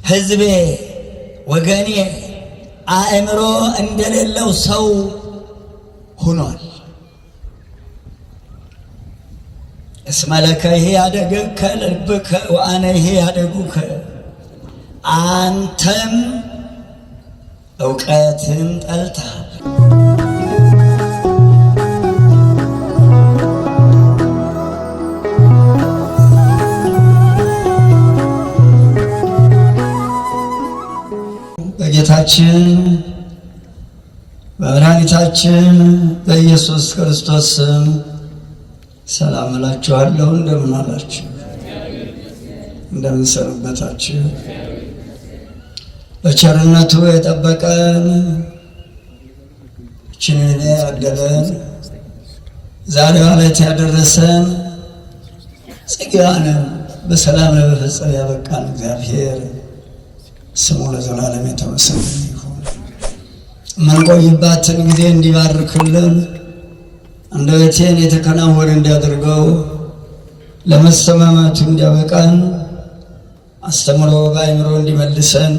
ሕዝቤ ወገኔ አእምሮ እንደሌለው ሰው ሆኗል። እስመ ለከ ያደግከ ልብከ ወአነ ያደጉከ። አንተም እውቀትን ጠልተሃል። በጌታችን በመድኃኒታችን በኢየሱስ ክርስቶስ ስም ሰላም እላችኋለሁ። እንደምን አላችሁ? እንደምን ሰነበታችሁ? በቸርነቱ የጠበቀን እችንን ያደለን ዛሬዋ ዕለት ያደረሰን ጽጌዋን በሰላም ለመፈጸም ያበቃን እግዚአብሔር ስሙ ለዘላለም የተመሰገነ ይሁን። የምንቆይባትን ጊዜ እንዲባርክልን አንደበቴን የተከናወነ እንዲያደርገው ለመሰማማቱ እንዲያበቃን አስተምሮ በአእምሮ እንዲመልሰን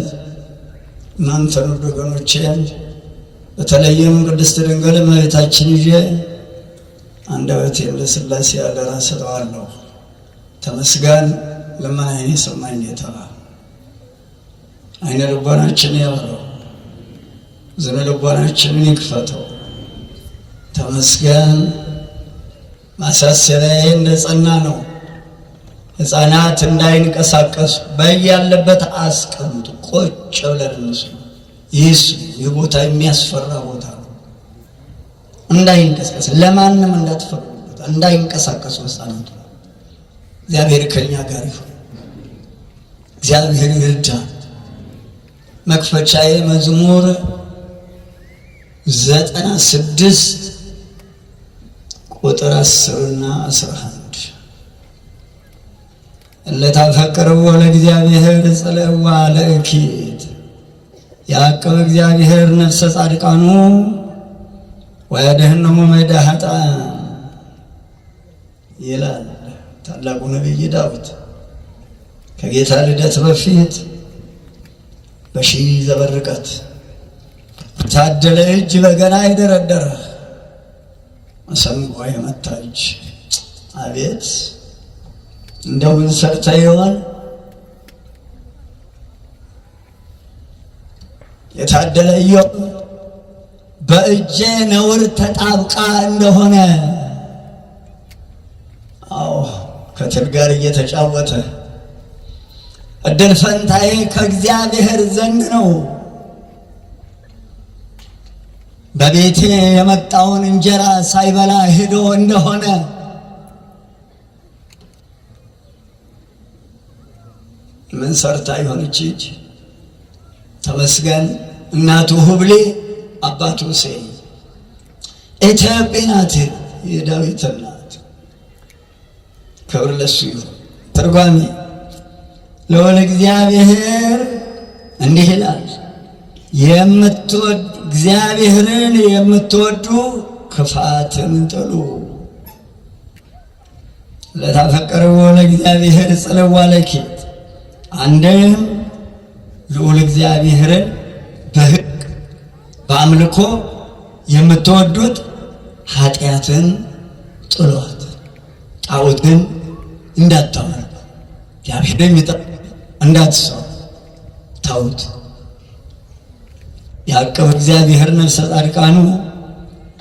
እናንተን ውድ ወገኖቼን በተለይም ቅድስት ድንግል እመቤታችን ይዤ አንደበቴን ለሥላሴ አደራ ሰጠዋለሁ። ተመስገን ልመናዬን የሰማኝ ጌታ አይነ ልቦናችንን ያብራው፣ ዝነ ልቦናችንን ይክፈተው። ተመስገን። ማሳሰቢያዬ እንደጸና ነው። ሕፃናት እንዳይንቀሳቀሱ በያለበት አስቀምጡ። ቁጭ ብለን እንስማ። ይህ ቦታ የሚያስፈራ ቦታ ነው። እንዳይንቀሳቀስ ለማንም እንዳትፈቅዱበት፣ እንዳይንቀሳቀሱ ሕፃናቱ። እግዚአብሔር ከኛ ጋር ይሁን። እግዚአብሔር ይርዳን። መክፈቻዬ መዝሙር 96 ቁጥር 10 እና 11 እለታፈቅርዎ ለእግዚአብሔር ጸለዋ ለእኪት ያዕቅብ እግዚአብሔር ነፍሰ ጻድቃኑ ወያድኅኖሙ እምእደ ኃጥኣን ይላል ታላቁ ነቢይ ዳዊት። ከጌታ ልደት በፊት በሺህ ዘመን ርቀት የታደለ እጅ በገና የደረደረ መሰንቆ የመታ እጅ። አቤት እንደው ምን ሰርተ ይሆን? የታደለ ኢዮብ በእጄ ነውር ተጣብቃ እንደሆነ ከትል ጋር እየተጫወተ እድል ፈንታዬ ከእግዚአብሔር ዘንድ ነው። በቤቴ የመጣውን እንጀራ ሳይበላ ሄዶ እንደሆነ ምን ሰርታ ይሆን እጅ? ተመስገን። እናቱ ሁብሌ አባቱ እሴይ ኢትዮጵያ ናት፣ የዳዊት እናት። ክብር ለሱ ይሁን። ትርጓሜ ለወለ እግዚአብሔር እንዲህ ይላል፣ እግዚአብሔርን የምትወዱ ክፋትን ጥሉ። ለታፈቅርዎ ለእግዚአብሔር ጸለዋ ለኪት። አንድም ልዑል እግዚአብሔርን በሕግ በአምልኮ የምትወዱት ኃጢአትን ጥሏት፣ ጣዖትን እንዳታመልኩ፣ እግዚአብሔርን እንዳትሰሩ ተዉት። ያዕቅብ እግዚአብሔር ነፍሰ ጻድቃኑ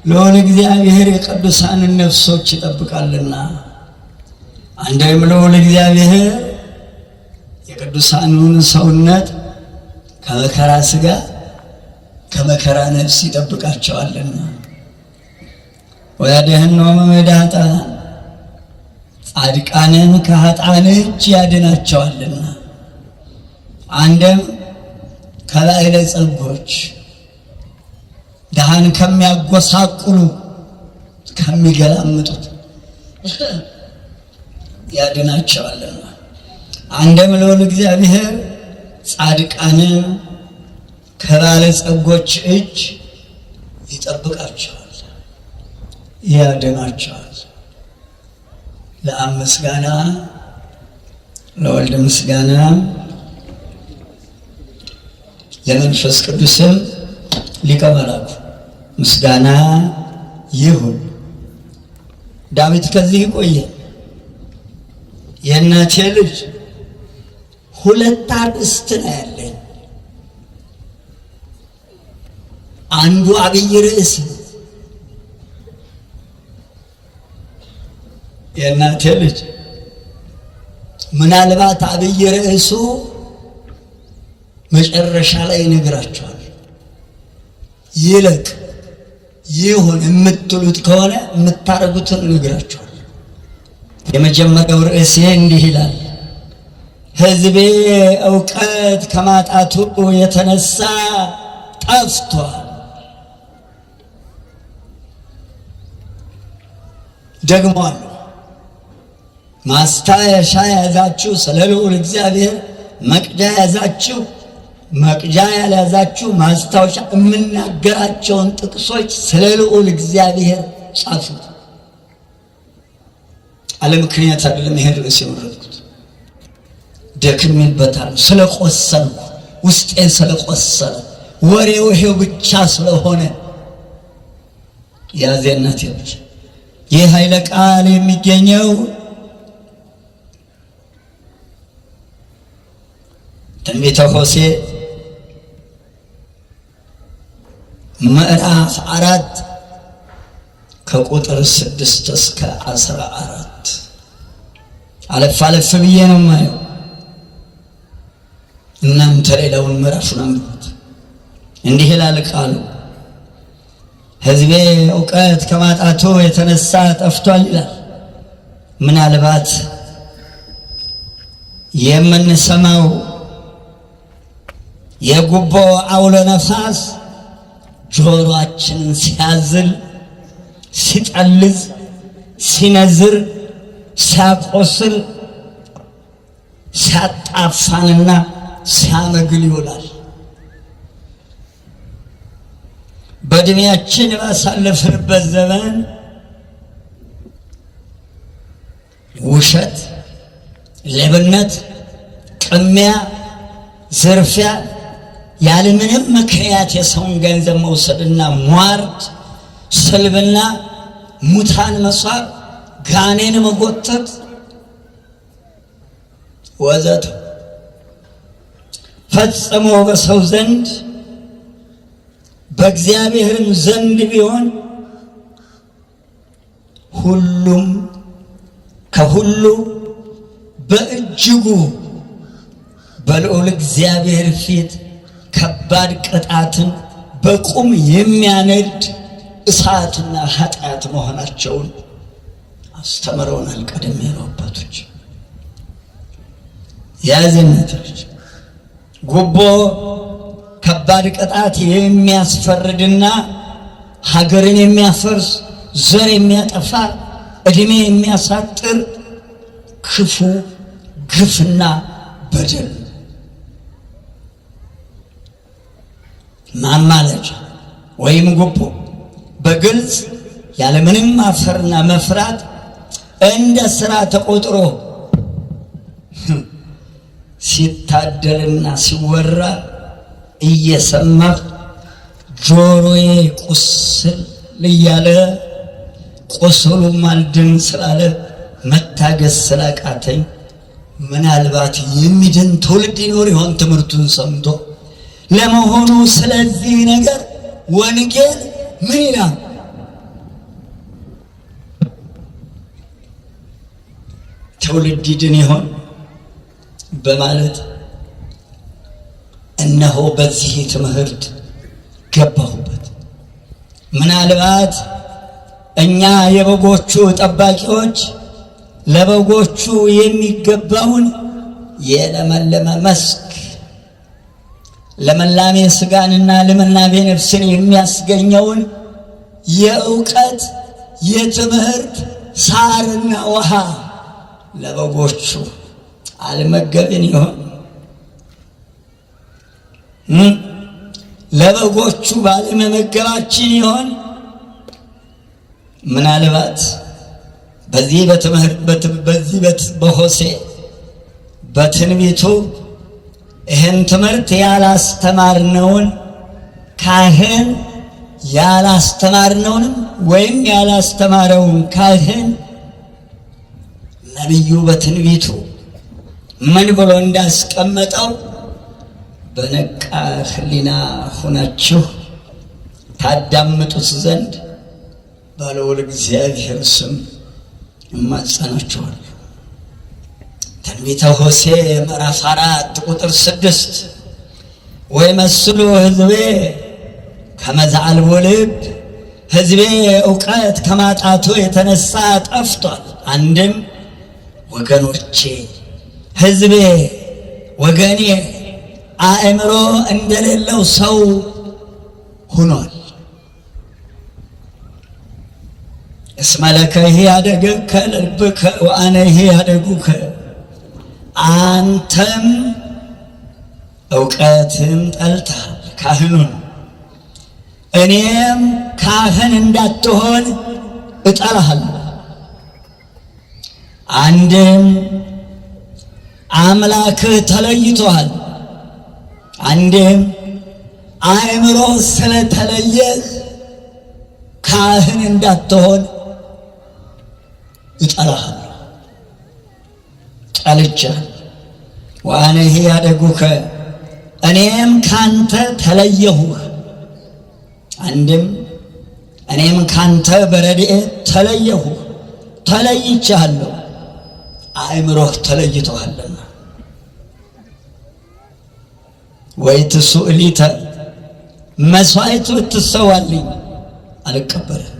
ልዑል እግዚአብሔር የቅዱሳንን ነፍሶች ይጠብቃልና። አንድም ልዑል እግዚአብሔር የቅዱሳኑን ሰውነት ከመከራ ሥጋ ከመከራ ነፍስ ይጠብቃቸዋልና። ወያድኅኖሙ እምእደ ኃጥኣን ጻድቃንን ከኃጥኣን እጅ ያድናቸዋልና። አንድም ከላዕለ ጸጎች ድሃን ከሚያጎሳቁሉ ከሚገላምጡት ያድናቸዋልና። አንድም ልዑል እግዚአብሔር ጻድቃንን ከባለጸጎች እጅ ይጠብቃቸዋል፣ ያድናቸዋል። ለአብ ምስጋና፣ ለወልድ ምስጋና፣ ለመንፈስ ቅዱስም ሊቀ መላእክት ምስጋና ይሁን። ዳዊት ከዚህ ቆየ። የእናቴ ልጅ ሁለት አርእስት ነው ያለኝ፣ አንዱ አብይ ርዕስ። የእናቴ ልጅ ምናልባት አብይ ርዕሱ መጨረሻ ላይ ይነግራቸዋል። ይልቅ ይሁን የምትሉት ከሆነ የምታረጉትን ይነግራቸዋል። የመጀመሪያው ርዕሴ እንዲህ ይላል፣ ሕዝቤ ዕውቀት ከማጣቱ የተነሳ ጠፍቷል። ደግሞአለሁ። ማስታወሻ ያዛችሁ ስለ ልዑል እግዚአብሔር፣ መቅጃ ያዛችሁ፣ መቅጃ ያልያዛችሁ ማስታወሻ የምናገራቸውን ጥቅሶች ስለ ልዑል እግዚአብሔር ጻፉት። አለ ምክንያት አይደለም ይሄን ርዕስ የመረጥኩት። ደክሜበታለሁ፣ ስለቆሰልኩ፣ ውስጤ ስለቆሰለ፣ ወሬው ይሄው ብቻ ስለሆነ ያዜናት ይብቻ። ይህ ኃይለ ቃል የሚገኘው ትንቢተ ሆሴዕ ምዕራፍ 4 ከቁጥር 6 እስከ 14 አለፍ አለፍ ብዬ ነው የማየው። እናንተ ሌላውን ምዕራፉን አንብቡት። እንዲህ ይላል ቃሉ፣ ሕዝቤ ዕውቀት ከማጣቱ የተነሳ ጠፍቷል ይላል። ምናልባት የምንሰማው የጉቦ አውሎ ነፋስ ጆሮአችንን ሲያዝል፣ ሲጠልዝ፣ ሲነዝር፣ ሲያቆስል፣ ሲያጣፋንና ሲያመግል ይውላል። በዕድሜያችን ባሳለፍንበት ዘመን ውሸት፣ ሌብነት፣ ቅሚያ፣ ዝርፊያ፣ ያለምንም ምክንያት የሰውን ገንዘብ መውሰድና ሟርት፣ ስልብና፣ ሙታን መሷር፣ ጋኔን መጎተት ወዘተ ፈጽሞ በሰው ዘንድ በእግዚአብሔርም ዘንድ ቢሆን ሁሉም ከሁሉ በእጅጉ በልዑል እግዚአብሔር ፊት ከባድ ቅጣትን በቁም የሚያነድ እሳትና ኃጢአት መሆናቸውን አስተምረውናል ቀደም ያሉ አባቶች። ያዘነቶች ጉቦ ከባድ ቅጣት የሚያስፈርድና ሀገርን የሚያፈርስ፣ ዘር የሚያጠፋ፣ ዕድሜ የሚያሳጥር ክፉ ግፍና በደል ማማለጃ ወይም ጉቦ በግልጽ ያለምንም ማፈርና መፍራት እንደ ሥራ ተቆጥሮ ሲታደልና ሲወራ እየሰማህ ጆሮዬ ቁስል እያለ ቁስሉም አልድን ስላለ መታገስ ስላቃተኝ ምናልባት የሚድን ትውልድ ይኖር ይሆን ትምህርቱን ሰምቶ? ለመሆኑ ስለዚህ ነገር ወንጌል ምን ይላል? ትውልድ ይድን ይሆን በማለት እነሆ በዚህ ትምህርት ገባሁበት። ምናልባት እኛ የበጎቹ ጠባቂዎች ለበጎቹ የሚገባውን የለመለመ መስክ ለመላሜ ስጋንና ለመላሜ ነፍስን የሚያስገኘውን የእውቀት የትምህርት ሳርና ውሃ ለበጎቹ አልመገብን ይሆን? ለበጎቹ ባለመመገባችን ይሆን? ምናልባት በዚህ በትምህርት በሆሴዕ በትንቢቱ ይህን ትምህርት ያላስተማርነውን ካህን ያላስተማርነውንም ወይም ያላስተማረውን ካህን ነቢዩ በትንቢቱ ምን ብሎ እንዳስቀመጠው በነቃ ሕሊና ሆናችሁ ታዳምጡት ዘንድ በልዑል እግዚአብሔር ስም እማጸናችኋለሁ። ትንቢተ ሆሴዕ ምዕራፍ 4 ቁጥር 6 ወይመስሉ ሕዝቤ ከመ ዘአልቦ ልብ፣ ሕዝቤ እውቀት ከማጣቱ የተነሳ ጠፍቷል። አንድም ወገኖቼ፣ ሕዝቤ፣ ወገኔ አእምሮ እንደሌለው ሰው ሆኗል። እስመ ለከሂ አደግከ ልብከ ወአነሂ አደጉከ፣ አንተም እውቀትን ጠልተሃል ካህኑን፣ እኔም ካህን እንዳትሆን እጠላሃለሁ። አንድም አምላክህ ተለይቶሃል፣ አንድም አእምሮ ስለተለየህ ካህን እንዳትሆን እጠላሃለሁ፣ ጠልቼሃለሁ። ወአነሂ አደጉከ፣ እኔም ካንተ ተለየሁህ። አንድም እኔም ካንተ በረድኤት ተለየሁህ፣ ተለይቼሃለሁ፣ አእምሮህ ተለይቶሃልና። ወይትሱእሊተ፣ መስዋዕት ብትሰዋልኝ አልቀበልህም፣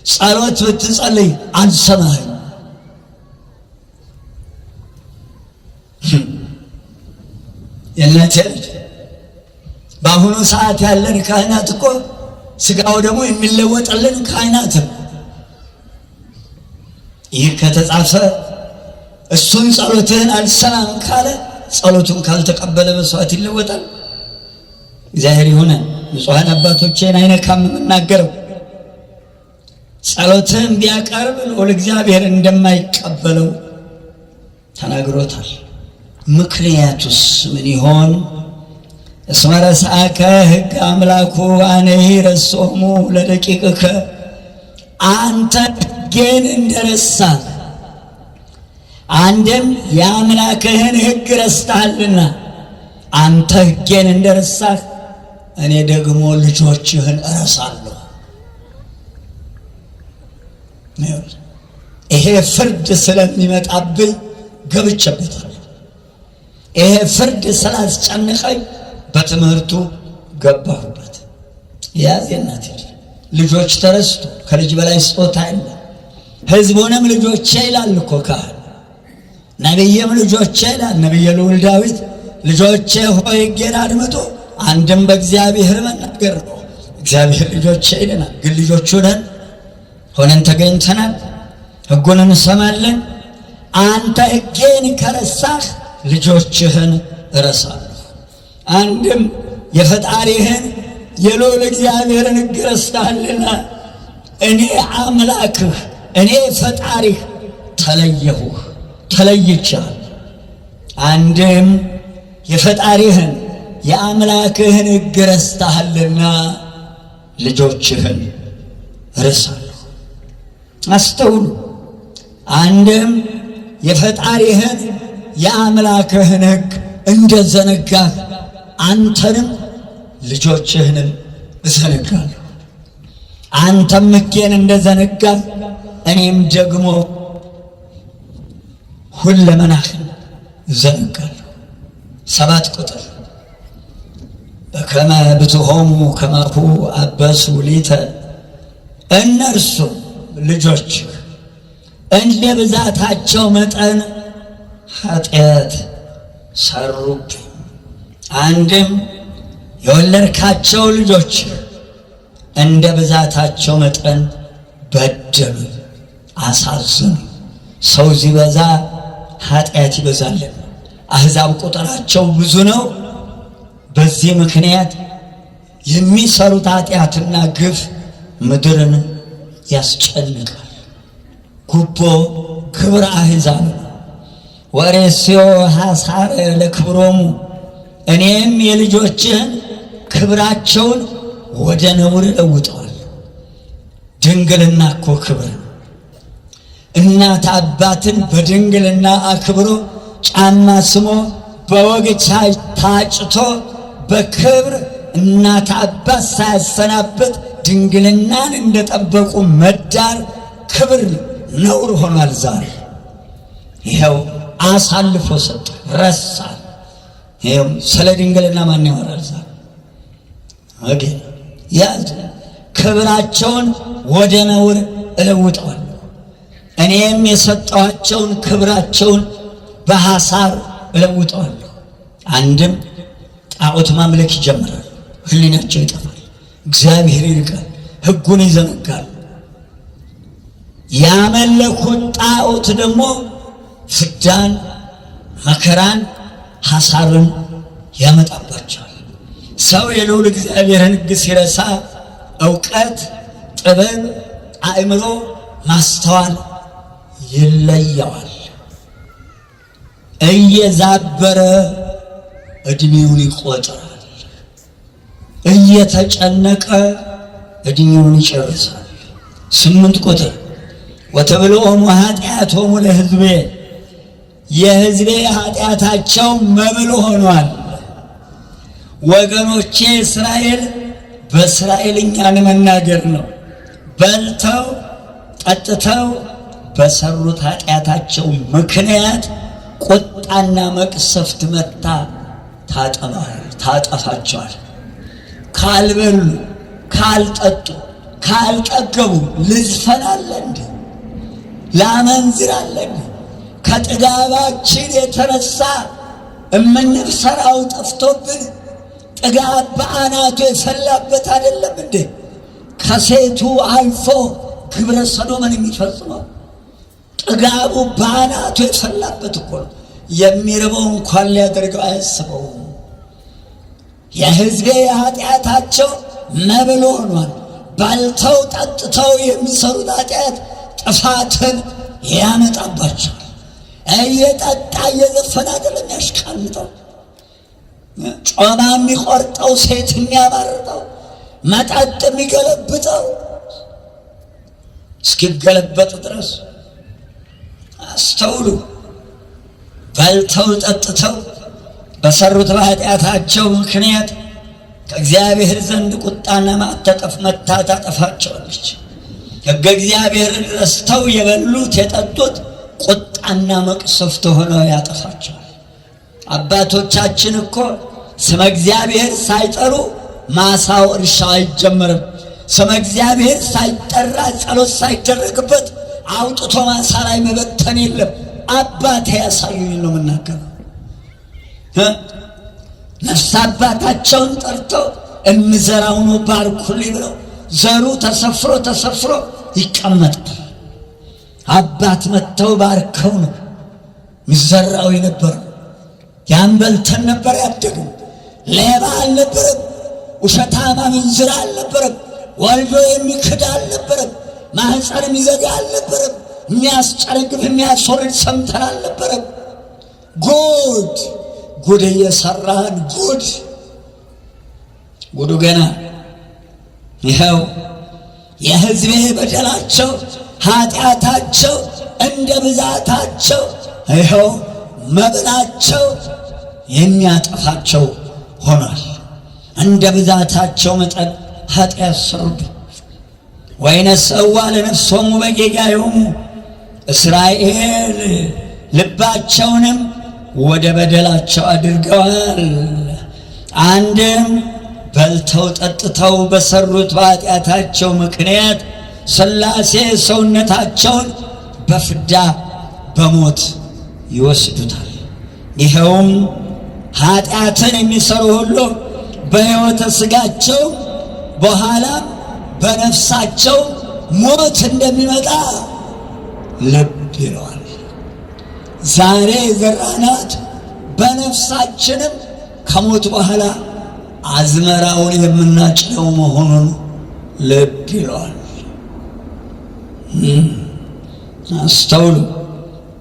ጸሎት ብትጸልይ አልሰማህም። የእናቴ ልጅ በአሁኑ ሰዓት ያለን ካህናት እኮ ስጋው ደግሞ የሚለወጥልን ካህናት። ይህ ከተጻፈ እሱን ጸሎትህን አልሰማም ካለ ጸሎቱን ካልተቀበለ መስዋዕት ይለወጣል? እግዚአብሔር ይሁነን። ንጹሐን አባቶቼን አይነካም የምናገረው። ጸሎትህን ቢያቀርብ ልዑል እግዚአብሔር እንደማይቀበለው ተናግሮታል። ምክንያቱስ ምን ይሆን? እስመ ረስአከ ሕግ አምላኩ አነሂ ረስኦሙ ለደቂቅከ፣ አንተ ሕጌን እንደረሳህ፣ አንድም የአምላክህን ሕግ ረስተሃልና አንተ ሕጌን እንደረሳህ እኔ ደግሞ ልጆችህን እረሳለሁ። ይሄ ፍርድ ስለሚመጣብኝ ገብቼበታለሁ። ይሄ ፍርድ ስላስጨነቀኝ በትምህርቱ ገባሁበት። ያዝ የእናቴ ልጆች ተረስቶ ከልጅ በላይ ስጦታ የለ። ሕዝቡንም ልጆቼ ይላል እኮ ካህን። ነቢይም ልጆቼ ይላል ነቢየ ልዑል ዳዊት። ልጆቼ ሆይ ሕጌን አድምጡ። አንድም በእግዚአብሔር መናገር ነው። እግዚአብሔር ልጆቼ ይለናል። ግን ልጆቹ ነን ሆነን ተገኝተናል። ሕጉን እንሰማለን። አንተ ሕጌን ከረሳህ ልጆችህን እረሳለሁ። አንድም የፈጣሪህን የልዑል እግዚአብሔርን ሕግ ረስተሃልና እኔ አምላክህ እኔ ፈጣሪህ ተለየሁህ፣ ተለይቻለሁ። አንድም የፈጣሪህን የአምላክህን ሕግ ረስተሃልና ልጆችህን እረሳለሁ። አስተውሉ። አንድም የፈጣሪህን የአምላክህን ሕግ እንደዘነጋህ አንተንም ልጆችህንም እዘነጋለሁ። አንተም ሕጌን እንደዘነጋህ እኔም ደግሞ ሁለመናህን እዘነጋለሁ። 7 ቁጥር በከመ ብትሆሙ ከማሁ አበሱ ሊተ፣ እነርሱ ልጆችህ እንደ ብዛታቸው መጠን ኃጢአት ሰሩብኝ። አንድም የወለድካቸው ልጆች እንደ ብዛታቸው መጠን በደሉ፣ አሳዘኑ። ሰው ሲበዛ ኃጢአት ይበዛልን። አሕዛብ ቁጥራቸው ብዙ ነው። በዚህ ምክንያት የሚሰሩት ኃጢአትና ግፍ ምድርን ያስጨንቃል። ጉቦ ክብረ አሕዛብ ነው። ወሬስዮ ሐሳረ ለክብሮሙ፣ እኔም የልጆችህን ክብራቸውን ወደ ነውር እለውጠዋለሁ። ድንግልና እኮ ክብር ነው። እናት አባትን በድንግልና አክብሮ ጫማ ስሞ በወግ ታጭቶ በክብር እናት አባት ሳያሰናበት ድንግልናን እንደጠበቁ መዳር ክብር ነውር ሆኗል። ዛሬ ይኸው አሳልፎ ሰጠ፣ ረሳ። ይኸው ስለ ድንግልና ማን ያወራል ዛሬ? ያዝ ክብራቸውን ወደ ነውር እለውጠዋለሁ። እኔም የሰጠኋቸውን ክብራቸውን በሐሳር እለውጠዋለሁ። አንድም ጣዖት ማምለክ ይጀምራል፣ ህሊናቸው ይጠፋል፣ እግዚአብሔር ይርቃል፣ ሕጉን ይዘነጋል። ያመለኩት ጣዖት ደግሞ ፍዳን፣ መከራን፣ ሐሳርን ያመጣባቸዋል። ሰው የልዑል እግዚአብሔርን ሕግ ሲረሳ እውቀት፣ ጥበብ፣ አእምሮ፣ ማስተዋል ይለየዋል። እየዛበረ እድሜውን ይቆጥራል፣ እየተጨነቀ እድሜውን ይጨርሳል። 8 ቁጥር ወተብልዖሙ ኃጢአቶሙ ለሕዝቤ፣ የሕዝቤ ኃጢአታቸው መብል ሆኗል። ወገኖቼ እስራኤል፣ በእስራኤልኛ ለመናገር ነው። በልተው ጠጥተው በሰሩት ኃጢአታቸው ምክንያት ቁጣና መቅሰፍት መታ ታጠፋቸዋል። ካልበሉ፣ ካልጠጡ፣ ካልጠገቡ ልዝፈን አለ እንዴ? ላመንዝር አለ እንዴ? ከጥጋባችን የተነሳ እምንሰራው ጠፍቶብን ጥጋብ በአናቱ የፈላበት አይደለም እንዴ? ከሴቱ አልፎ ግብረ ሰዶምን የሚፈጽመው ጥጋቡ በአናቱ የፈላበት እኮ ነው። የሚርበው እንኳን ሊያደርገው አያስበውም። የሕዝቤ ኃጢአታቸው መብል ሆኗል። ባልተው ጠጥተው የሚሰሩት ኃጢአት ጥፋትን ያመጣባቸዋል። እየጠጣ እየዘፈነ አይደለም ያሽቃልጠው፣ ጮማ የሚቆርጠው፣ ሴት የሚያማርጠው፣ መጠጥ የሚገለብጠው እስኪገለበጥ ድረስ አስተውሉ። በልተው ጠጥተው በሰሩት በኃጢአታቸው ምክንያት ከእግዚአብሔር ዘንድ ቁጣና ማዕተጠፍ መታ ታጠፋቸዋለች። ሕገ እግዚአብሔርን ረስተው የበሉት የጠጡት ቁጣና መቅሰፍት ሆነው ያጠፋቸዋል። አባቶቻችን እኮ ስመ እግዚአብሔር ሳይጠሩ ማሳው እርሻው አይጀመርም። ስመ እግዚአብሔር ሳይጠራ ጸሎት ሳይደረግበት አውጥቶ ማሳ ላይ መበተን የለም። አባቴ ያሳዩኝ ነው የምናገረው። ነፍስ አባታቸውን ጠርተው እምዘራው ነው ባርኩልኝ ብለው ዘሩ ተሰፍሮ ይቀመጣል። አባት መጥተው ባርከው ነው ሚዘራው የነበረው። ያን በልተን ነበር ያደግን። ሌባ አልነበረም፣ ውሸታም አመንዝራ አልነበረም፣ ወልዶ የሚክድ አልነበረም፣ ማህፀን የሚዘጋ አልነበረም፣ የሚያስጨነግፍ የሚያስወርድ ሰምተን አልነበረም። ጉድ እየሰራን ጉዱ ገና ይኸው የሕዝቤ በደላቸው ኃጢአታቸው እንደ ብዛታቸው ይኸው መብላቸው የሚያጠፋቸው ሆኗል። እንደ ብዛታቸው መጠን ኃጢአት ሰሩብኝ። ወይነሰዋ ለነፍሶሙ በጌጋዮሙ፣ እስራኤል ልባቸውንም ወደ በደላቸው አድርገዋል። አንድም በልተው ጠጥተው በሰሩት በኃጢአታቸው ምክንያት ሥላሴ ሰውነታቸውን በፍዳ በሞት ይወስዱታል። ይኸውም ኃጢአትን የሚሰሩ ሁሉ በሕይወተ ሥጋቸው በኋላም በነፍሳቸው ሞት እንደሚመጣ ልብ ይለዋል። ዛሬ ዘራናት በነፍሳችንም ከሞት በኋላ አዝመራውን የምናጭደው መሆኑን ልብ ይለዋል። አስተውሉ።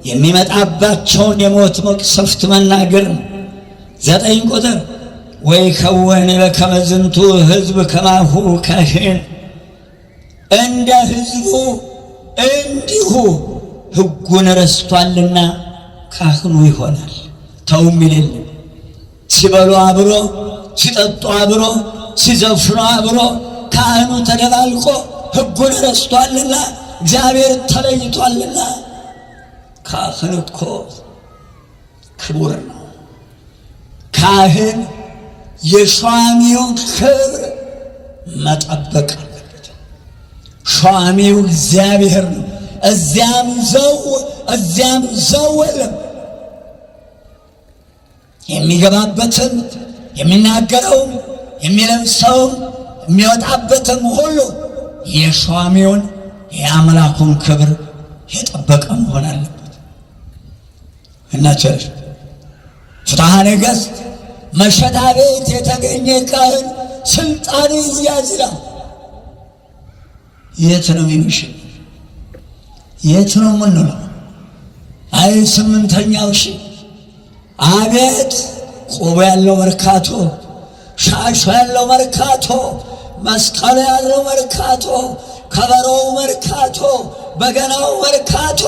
የሚመጣባቸውን የሞት መቅሰፍት መናገር ነው። 9 ቁጥር ወይ ከወን ለከመ ዝንቱ ሕዝብ ከማሁ ካህን እንደ ሕዝቡ እንዲሁ ሕጉን ረስቷልና ካህኑ ይሆናል። ተውም ይልል ሲበሉ አብሮ ሲጠጡ አብሮ ሲዘፍኑ አብሮ ካህኑ ተደባልቆ ሕጉን ረስቷልና እግዚአብሔር ተለይቷልና። ካህን እኮ ክቡር ነው። ካህን የሿሚውን ክብር መጠበቅ አለበት። ሿሚው እግዚአብሔር ነው። እዚያም ዘው የለም። የሚገባበትም የሚናገረውም የሚለብሰውም የሚወጣበትም ሁሉ የሿሚውን የአምላኩን ክብር የጠበቀ መሆን አለበት። እናቸር ፍትሐ ነገሥት መሸታ ቤት የተገኘ ካህን ስልጣኑ ይያዝላል። የት ነው የሚሽል? የት ነው ምንለው? አይ 8ኛው ሺህ አቤት ቆቦ ያለው መርካቶ፣ ሻሹ ያለው መርካቶ፣ መስቀሉ ያለው መርካቶ፣ ከበሮው መርካቶ፣ በገናው መርካቶ፣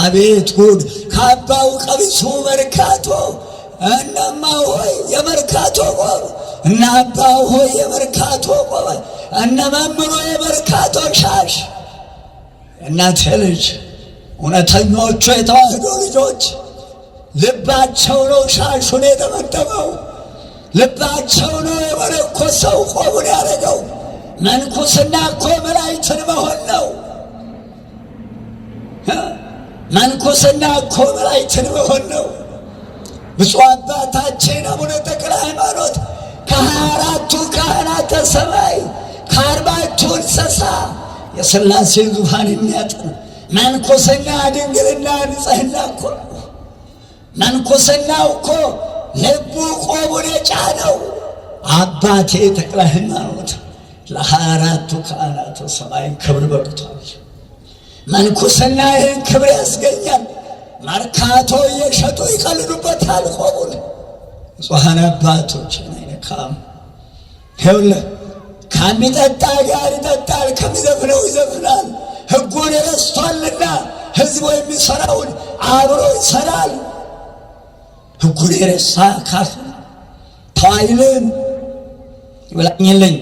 አቤት ጉድ ካባው ቀሚሱ መርካቶ። እነማ ሆይ የመርካቶ ቆብ፣ እነ አባው ሆይ የመርካቶ ቆብ፣ እነ መምሮ የመርካቶ ሻሽ። እናቴ ልጅ እውነተኞቹ የተዋህዶ ልጆች ልባቸው ነው ሻሹን የተመደበው፣ ልባቸው ነው የመነኮሰው ቆቡን ያደረገው። መንኩስና እኮ መላእክትን መሆን ነው። መንኩስና እኮ መላእክትን መሆን ነው። ብፁዕ አባታችን አቡነ ተክለ ሃይማኖት ከ24ቱ ካህናተ ሰማይ ከ40ቱ እንስሳ የሥላሴን ዙፋን የሚያጥን መንኩስና ድንግልና ንጽሕና እኮ ነው። መንኩስናው እኮ ልቡ ቆቡን የጫነው አባቴ ተክለ ሃይማኖት ለ24ቱ ካህናተ ሰማይ ክብር በቅቷል። መንኩስና ይህን ክብር ያስገኛል። መርካቶ እየሸጡ ይቀልዱበታል ቆቡን። ንጹሐን አባቶችን አይነካም። ይኸውልህ ከሚጠጣ ጋር ይጠጣል፣ ከሚዘፍነው ይዘፍናል። ሕጉን ረስቷልና ሕዝቡ የሚሠራውን አብሮ ይሠራል። ሕጉን የረሳ ካህን ተዋይልን ይብላኝልኝ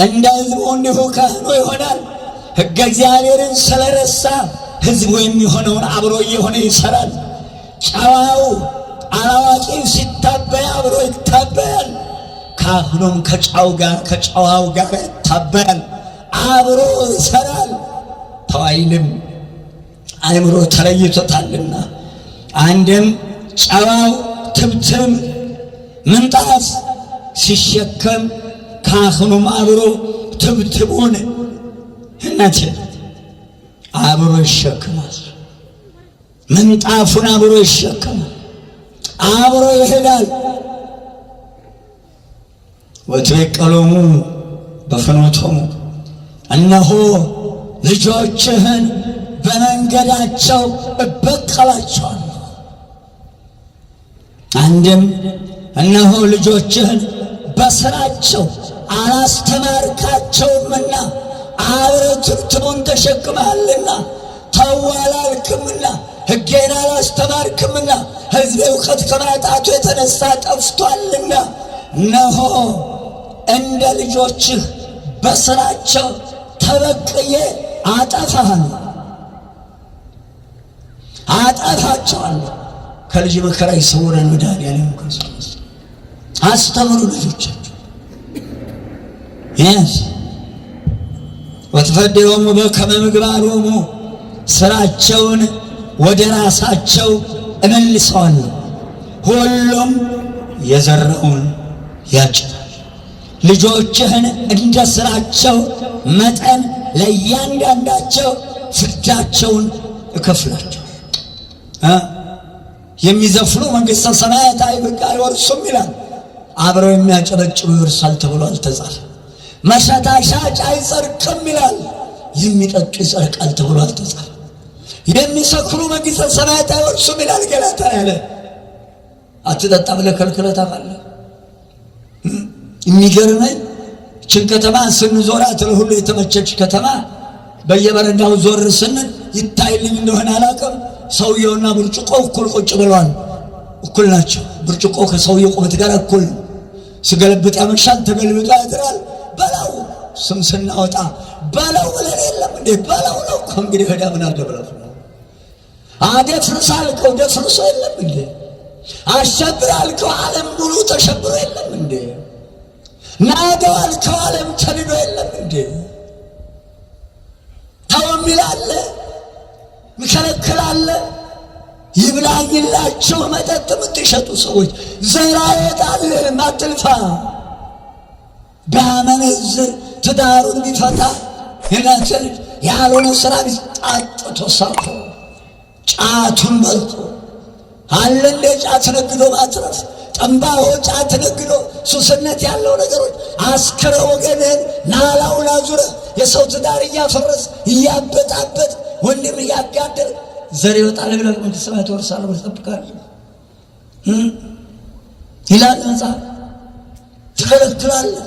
እንደ ሕዝቡ እንዲሁ ካህኑ ይሆናል። ሕገ እግዚአብሔርን ስለረሳ ሕዝቡ የሚሆነውን አብሮ እየሆነ ይሠራል። ጨዋው አላዋቂው ሲታበይ አብሮ ይታበያል። ካህኑም ከጨዋው ጋር ይታበያል፣ አብሮ ይሠራል። ተዋይልም አእምሮ ተለይቶታልና አንድም ጨዋው ትብትም ምንጣፍ ሲሸከም ካህኑም አብሮ ትብትቡን እናቴ አብሮ ይሸከማል። ምንጣፉን አብሮ ይሸከማል፣ አብሮ ይሄዳል። ወትቤቀሎሙ በፍኖቶሙ እነሆ ልጆችህን በመንገዳቸው እበቀላቸዋለሁ። አንድም እነሆ ልጆችህን በሥራቸው አላስተማርካቸውምና አብረህ ትብትቡን ተሸክመሃልና ተው አላልክምና ሕጌን አላስተማርክምና ሕዝቤ እውቀት ከማጣቱ የተነሳ ጠፍቷልና እነሆ እንደ ልጆችህ በሥራቸው ተበቅዬ አጠፋቸዋለሁ። ከልጅ መከራ ይሰውረን መድኃኒዓለም ክርስቶስ። አስተምሩ ልጆቻችሁ ያስ ወትፈዴዎሙ በከመ ምግባሮሙ ሥራቸውን ወደ ራሳቸው እመልሰዋለሁ። ሁሉም የዘራውን ያጭዳል። ልጆችህን እንደ ሥራቸው መጠን ለእያንዳንዳቸው ፍዳቸውን እከፍላቸው። የሚዘፍኑ መንግሥተ ሰማያት አይወርሱም ይላል። አብረው የሚያጨበጭቡ ይወርሳል ተብሎ አልተጻፈም። መሸታ ሻጭ አይጸድቅም ይላል። የሚጠጡ ይጸድቃል ተብሎ አልተጻፈም። የሚሰክሩ መንግሥተ ሰማያት አይወርሱም ይላል ገላትያ ያለ። አትጠጣ ብለህ ከልክለህ ታውቃለህ? የሚገርመኝ ችን ከተማ ስንዞራት ለሁሉ የተመቸች ከተማ በየበረንዳው ዞር ስንል ይታይልኝ እንደሆነ አላውቅም፣ ሰውየውና ብርጭቆ እኩል ቁጭ ብለዋል። እኩል ናቸው። ብርጭቆ ከሰውየው ቁመት ጋር እኩል ነው። ሲገለብጥ ያመሻል፣ ተገልብጦ ያድራል። በላው ስም ስናወጣ በላው ብለን የለም እንዴ? በላው ነው እኮ እንግዲህ ወዲያ ምን አደብረው አደፍርስ አልከው ደፍርሶ የለም እንዴ? አሸብር አልከው ዓለም ሙሉ ተሸብሮ የለም እንዴ? ናደው አልከው ዓለም ተንዶ የለም እንዴ? ተው የሚላለ ምከለክላለ ይብላኝላችሁ መጠጥ የምትሸጡ ሰዎች ዘራ ይወጣልህም አትልፋ። ቢያመነዝር ትዳሩን ቢፈታ የናትል ያልሆነ ስራ ቢጣጥቶ ሰርቶ ጫቱን በልቶ አለ እንደ ጫት ነግዶ ማትረፍ ጠንባሆ ጫት ነግዶ ሱስነት ያለው ነገሮች አስክረ ወገንህን ናላውን አዙረ የሰው ትዳር እያፈረስ እያበጣበጥ ወንድም እያጋደል ዘር ይወጣል ብለህ መንግሥተ ሰማያት ትወርሳለህ ብለህ ትጠብቃለህ ይላል መጽሐፍ። ትከለክላለህ።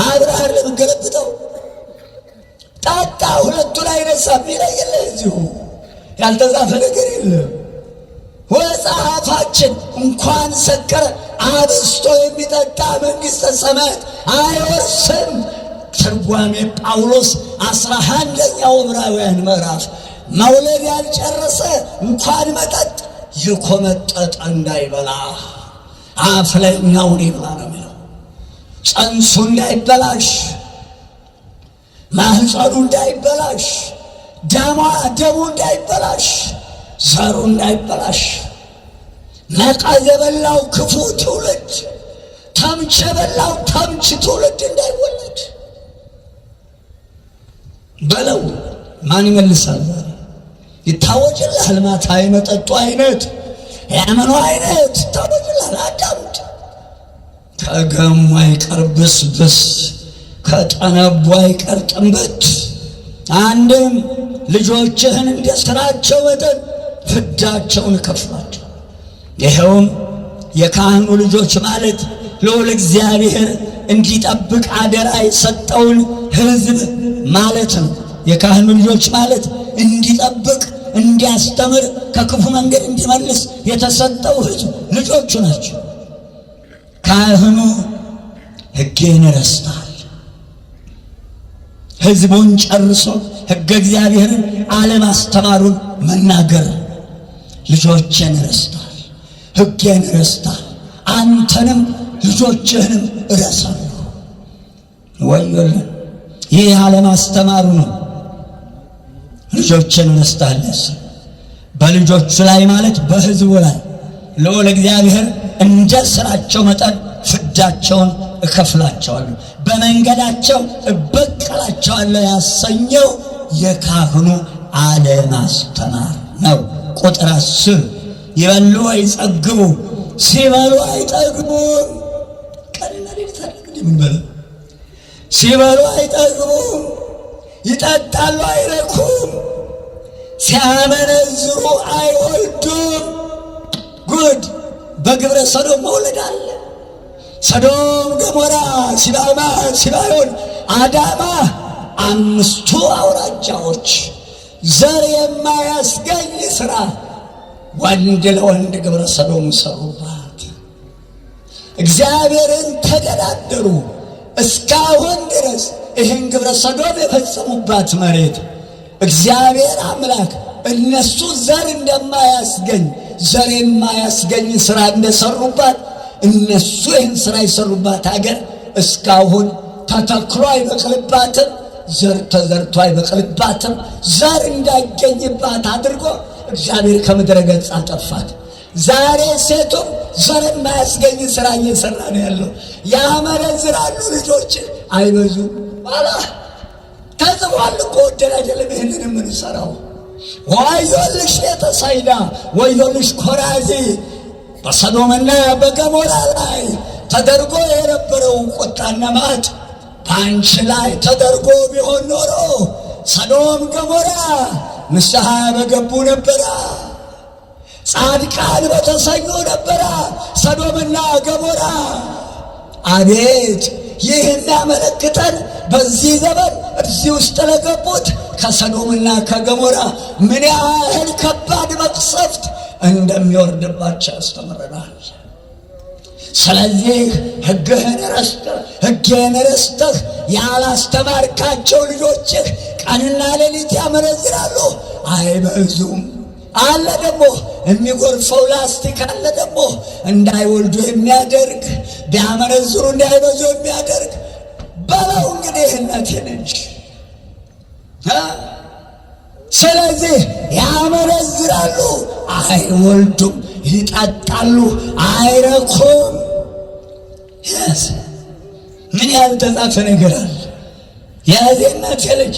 አብረሃል ለምገለብጠው ጣጣ ሁለቱ ላይ ነሳ ሚለው የለ እዚሁ ያልተጻፈ ነገር የለም። ወጸሐፋችን እንኳን ሰከረ አብስቶ የሚጠጣ መንግሥተ ሰማያት አይወርስም። ትርጓሜ ጳውሎስ 11ኛው ዕብራውያን ምዕራፍ መውለድ ያልጨረሰ እንኳን መጠጥ የኮመጠጠ እንዳይበላ አፍለኛውን ይብላ ነው የሚለው። ጸንሱ እንዳይበላሽ፣ ማህፀኑ እንዳይበላሽ፣ ደሙ እንዳይበላሽ፣ ዘሩ እንዳይበላሽ፣ ነቀዝ የበላው ክፉ ትውልድ፣ ተምች የበላው ተምች ትውልድ እንዳይወለድ በለው። ማን ይመልሳል? ይታወጅልሃል። ማታ የመጠጡ አይነት የምኑ አይነት ይታወጅልሃል። አዳምጥ። ከገሙ አይቀር ብስብስ፣ ከጠነቡ አይቀር ጥንበት። አንድም ልጆችህን እንደ ሥራቸው መጠን ፍዳቸውን ከፍላቸው። ይኸውም የካህኑ ልጆች ማለት ልዑል እግዚአብሔር እንዲጠብቅ አደራ የሰጠውን ሕዝብ ማለት ነው። የካህኑ ልጆች ማለት እንዲጠብቅ፣ እንዲያስተምር፣ ከክፉ መንገድ እንዲመልስ የተሰጠው ሕዝብ ልጆቹ ናቸው። ካህኑ ሕጌን ረስቷል። ሕዝቡን ጨርሶ ሕገ እግዚአብሔርን አለማስተማሩን መናገር። ልጆችን ረስቷል፣ ሕጌን ረስቷል፣ አንተንም ልጆችህንም እረሳለሁ። ወዮልን! ይህ አለማስተማሩ ነው። ልጆችን ረስታለስ በልጆቹ ላይ ማለት በሕዝቡ ላይ ልዑል እግዚአብሔር እንደ ሥራቸው መጠን ፍዳቸውን እከፍላቸዋለሁ፣ በመንገዳቸው እበቀላቸዋለሁ ያሰኘው የካህኑ አለማስተማር ነው። ቁጥር 10 ይበሉ አይጸግቡ፣ ሲበሉ አይጠግቡም። ቀንና ሌሊት አለ ምን በለ ሲበሉ አይጠግቡም፣ ይጠጣሉ አይረኩም፣ ሲያመነዝሩ አይወልዱም። ጉድ! በግብረ ሰዶም መውለድ አለ። ሰዶም፣ ገሞራ፣ ሲባማ፣ ሲባዮን፣ አዳማ አምስቱ አውራጃዎች ዘር የማያስገኝ ሥራ ወንድ ለወንድ ግብረ ሰዶም ሰሩባት። እግዚአብሔርን ተገዳደሩ። እስካሁን ድረስ ይህን ግብረ ሰዶም የፈጸሙባት መሬት እግዚአብሔር አምላክ እነሱ ዘር እንደማያስገኝ ዘር የማያስገኝ ሥራ እንደሰሩባት እነሱ ይህን ሥራ የሰሩባት ሀገር እስካሁን ተተክሎ አይበቅልባትም፣ ዘር ተዘርቶ አይበቅልባትም። ዘር እንዳይገኝባት አድርጎ እግዚአብሔር ከምድረ ገጽ አጠፋት። ዛሬ ሴቱም ዘር የማያስገኝ ሥራ እየሰራ ነው ያለው። ያመነዝራሉ፣ ልጆች አይበዙም። አላ ተጽፏል እኮ ወደን አይደለም ይህንን የምንሰራው። ወዮልሽ ቤተሳይዳ፣ ወዮልሽ ኮራዚ! በሰዶምና በገሞራ ላይ ተደርጎ የነበረው ቁጣና መዓት በአንቺ ላይ ተደርጎ ቢሆን ኖሮ ሰዶም ገሞራ ንስሐ በገቡ ነበራ፣ ጻድቃን በተሰኙ ነበራ። ሰዶምና ገሞራ አቤት! ይህ የሚያመለክተን በዚህ ዘመን እዚህ ውስጥ ለገቡት ከሰዶምና ከገሞራ ምን ያህል ከባድ መቅሰፍት እንደሚወርድባቸው ያስተምረናል። ስለዚህ ሕግህን ረስተህ ያላስተማርካቸው ልጆችህ ቀንና ሌሊት ያመነዝራሉ፣ አይበዙም አለ። ደግሞ የሚጎርፈው ላስቲክ አለ። ደግሞ እንዳይወልዱ የሚያደርግ ቢያመነዝሩ እንዳይበዙ የሚያደርግ በለው እንግዲህ እናቴን እንጂ። ስለዚህ ያመነዝራሉ፣ አይወልዱም፣ ይጠጣሉ፣ አይረኩም። ምን ያልተጻፈ ነገር አለ? የዚህ እናቴ ልጅ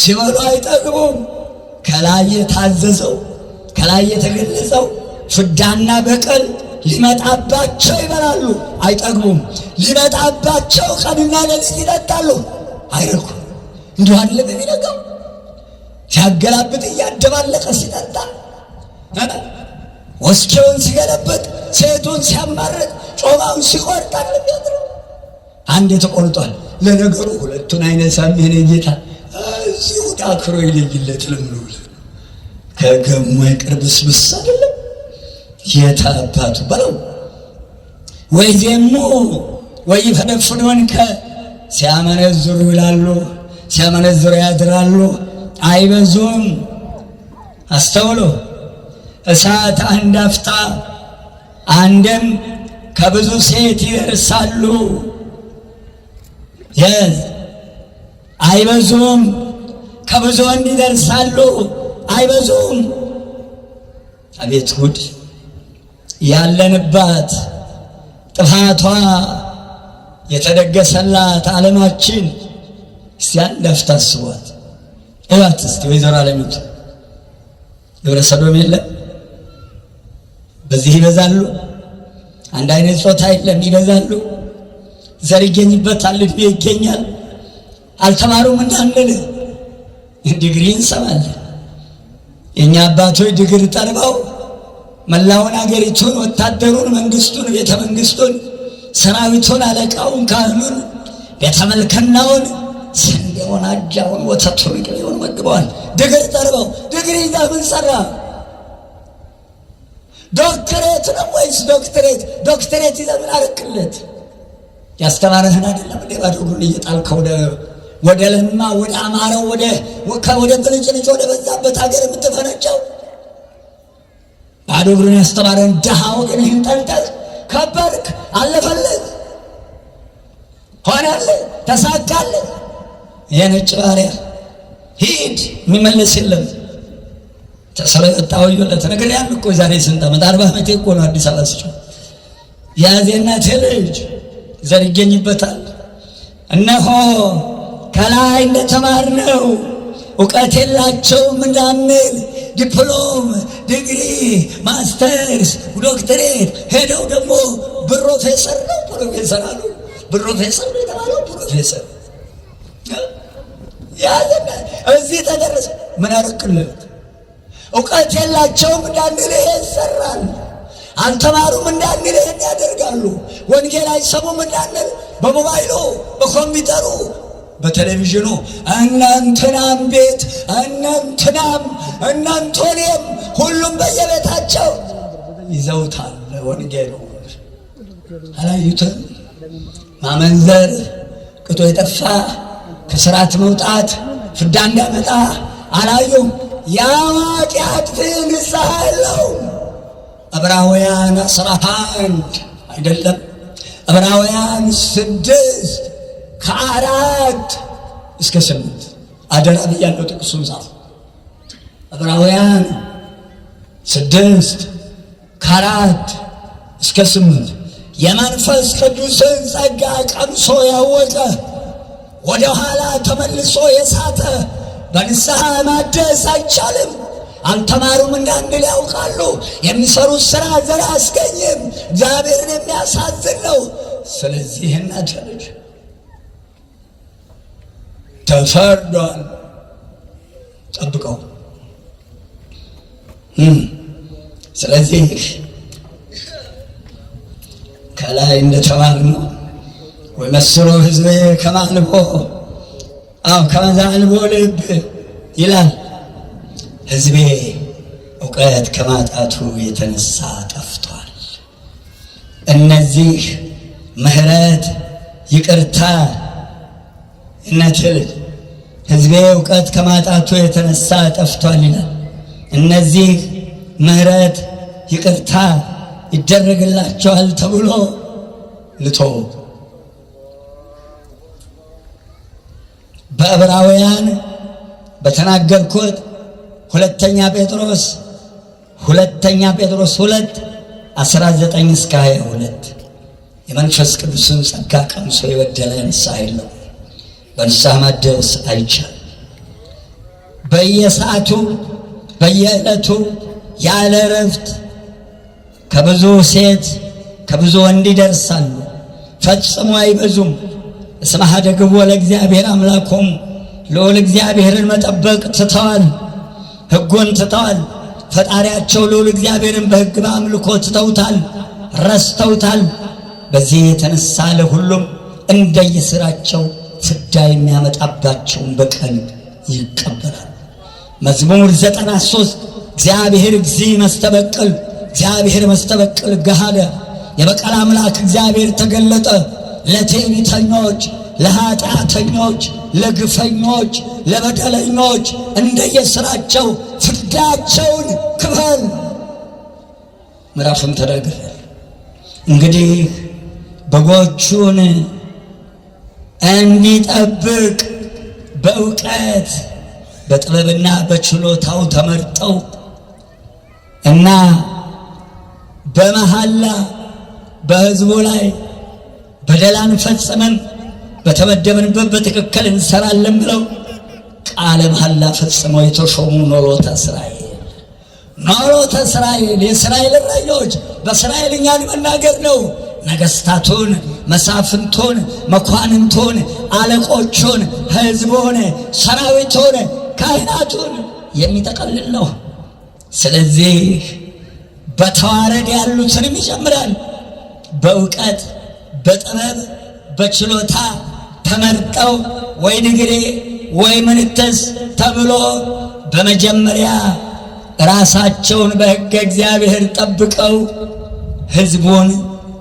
ሲበሉ አይጠግቡም። ከላይ የታዘዘው ከላይ የተገለጸው ፍዳና በቀል ሊመጣባቸው ይበላሉ፣ አይጠግቡም። ሊመጣባቸው ቀንና ሌሊት ይጠጣሉ፣ አይረኩም። እንዲሁ አይደለም የሚነገው ሲያገላብጥ እያደባለቀ ሲጠጣ፣ ወስኬውን ሲገለብጥ፣ ሴቱን ሲያማርጥ፣ ጮማውን ሲቆርጥ አለሚያድረው። አንድ ተቆርጧል። ለነገሩ ሁለቱን አይነሳም የኔ ጌታ፣ እዚሁ ዳክሮ ይለይለት ለምኑ ከገሙ አይቀርብስብስ አይደለም የታባቱ በለው። ወይ ዜሙ ወይ ፈነፍኑን ሲያመነዝሩ ይላሉ፣ ሲያመነዝሩ ያድራሉ፣ አይበዙም። አስተውሎ እሳት አንድ አፍታ አንድም ከብዙ ሴት ይደርሳሉ። አይበዙም። ከብዙ ወንድ ይደርሳሉ፣ አይበዙም። አቤት ጉድ ያለንባት ጥፋቷ የተደገሰላት ዓለማችን እስቲ አንድ አፍታ አስቧት። እባት እስቲ ወይዘሮ ዓለሚቱ ግብረ ሰዶም የለም፣ በዚህ ይበዛሉ። አንድ አይነት ጾታ የለም፣ ይበዛሉ። ዘር ይገኝበታል፣ ዕድሜ ይገኛል። አልተማሩም እንዳንል ዲግሪ እንሰማለን። የእኛ አባቶች ዲግሪ ጠርበው መላውን አገሪቱን፣ ወታደሩን፣ መንግስቱን፣ ቤተ መንግስቱን፣ ሰራዊቱን፣ አለቃውን፣ ካህኑን፣ ቤተ መልከናውን፣ ስንዴውን፣ አጃውን፣ ወተቱን፣ ቅቤውን መግበዋል። ዲግሪ ጠርበው ዲግሪ ይዛ ምን ሰራ? ዶክትሬት ነው ወይስ ዶክትሬት ይዛ ምን አረክለት? ያስተማረህን አይደለም እንዴ ባዶ እግሩን እየጣልከው ወደ ለማ ወደ አማረው ወደ ብልጭልጭ ወደ በዛበት ሀገር የምትፈነጨው? ባዶ እግሩን ያስተማረን ድሃ ወገንህን ጠልጠህ ከበርክ፣ አለፈልህ፣ ሆነልህ፣ ተሳካልህ። የነጭ ባሪያ ሂድ፣ የሚመለስ የለም። ተሰረ የወጣው ይወለት ነገር ያን እኮ ዛሬ ስንት ዓመት 40 ዓመት እኮ ነው አዲስ አበባ ሲጮህ ያዜና ልጅ ዘር ይገኝበታል። እነሆ ከላይ እንደተማርነው እውቀት የላቸውም እንዳንል ዲፕሎም፣ ዲግሪ፣ ማስተርስ፣ ዶክትሬት ሄደው ደግሞ ፕሮፌሰር ነው ፕሮፌሰር አሉ። ፕሮፌሰር ነው የተባለው ፕሮፌሰር ያዘና እዚህ ተደረሰ። ምን አረክለት? እውቀት የላቸውም እንዳንል ይሄ ይሰራል። አልተማሩም እንዳንል ይሄን ያደርጋሉ። ወንጌል አይሰሙም እንዳንል በሞባይሉ፣ በኮምፒውተሩ፣ በቴሌቪዥኑ እናንተናም ቤት እናንተናም እናንተኔም ሁሉም በየቤታቸው ይዘውታል። ወንጌሉ አላዩትም። ማመንዘር፣ ቅጦ የጠፋ ከስራት መውጣት ፍዳ እንዳመጣ አላዩም። የአዋቂ አጥፊ ንስሐ የለውም። ዕብራውያን 11 አይደለም ዕብራውያን 6 ከ4 እስከ 8 አደራ ብያለሁ። ጥቅሱን ጻፉ። ዕብራውያን 6 ከ4 እስከ 8 የመንፈስ ቅዱስን ጸጋ ቀምሶ ያወቀ ወደ ኋላ ተመልሶ የሳተ በንስሐ ማደስ አይቻልም። አልተማሩም እንዳንል ያውቃሉ። የሚሰሩት ስራ ዘር አያስገኝም፣ እግዚአብሔርን የሚያሳዝን ነው። ስለዚህ እናት ልጅ ተፈርዷል። ጠብቀው። ስለዚህ ከላይ እንደተማርነው ወይመስሎ ሕዝቤ ከማልቦ ከመዛልቦ ልብ ይላል። ሕዝቤ እውቀት ከማጣቱ የተነሳ ጠፍቷል። እነዚህ ምሕረት ይቅርታ እነትል ሕዝቤ እውቀት ከማጣቱ የተነሳ ጠፍቷል ይላል። እነዚህ ምሕረት ይቅርታ ይደረግላቸዋል ተብሎ ልቶ በዕብራውያን በተናገርኩት ሁለተኛ ጴጥሮስ 2:19-22 የመንፈስ ቅዱስን ጸጋ ቀምሶ የበደለ ንስሐ የለውም። በንስሐ ማደስ አይቻልም። በየሰዓቱ በየዕለቱ ያለ እረፍት ከብዙ ሴት ከብዙ ወንድ ይደርሳሉ፣ ፈጽሞ አይበዙም። እስመ ኀደግዎ ለእግዚአብሔር አምላኮሙ ልዑል እግዚአብሔርን መጠበቅ ትተዋል፣ ሕጉን ትተዋል። ፈጣሪያቸው ልዑል እግዚአብሔርን በሕግ በአምልኮ ትተውታል፣ ረስተውታል። በዚህ የተነሳ ለሁሉም እንደየሥራቸው ፍዳ የሚያመጣባቸውን በቀል ይቀበላል። መዝሙር 93 እግዚአብሔር እግዚእ መስተበቅል፣ እግዚአብሔር መስተበቅል ገሃደ። የበቀል አምላክ እግዚአብሔር ተገለጠ። ለትዕቢተኞች፣ ለኃጢአተኞች፣ ለግፈኞች፣ ለበደለኞች እንደየሥራቸው ፍዳቸውን ክፈል። ምዕራፍም ተናግሯል። እንግዲህ በጎቹን እንዲጠብቅ በእውቀት በጥበብና በችሎታው ተመርጠው እና በመሐላ በሕዝቡ ላይ በደላን ፈጽመን በተመደብንበት በትክክል እንሰራለን ብለው ቃለ መሐላ ፈጽመው የተሾሙ ኖሎተ እስራኤል የእስራኤል እረኞች በእስራኤልኛን መናገር ነው። ነገሥታቱን፣ መሳፍንቱን፣ መኳንንቱን፣ አለቆቹን፣ ሕዝቡን፣ ሰራዊቱን፣ ካህናቱን የሚጠቀልል ነው። ስለዚህ በተዋረድ ያሉትንም ይጨምራል። በእውቀት በጥበብ በችሎታ ተመርጠው ወይ ድግሬ ወይ ምንትስ ተብሎ በመጀመሪያ ራሳቸውን በሕገ እግዚአብሔር ጠብቀው ሕዝቡን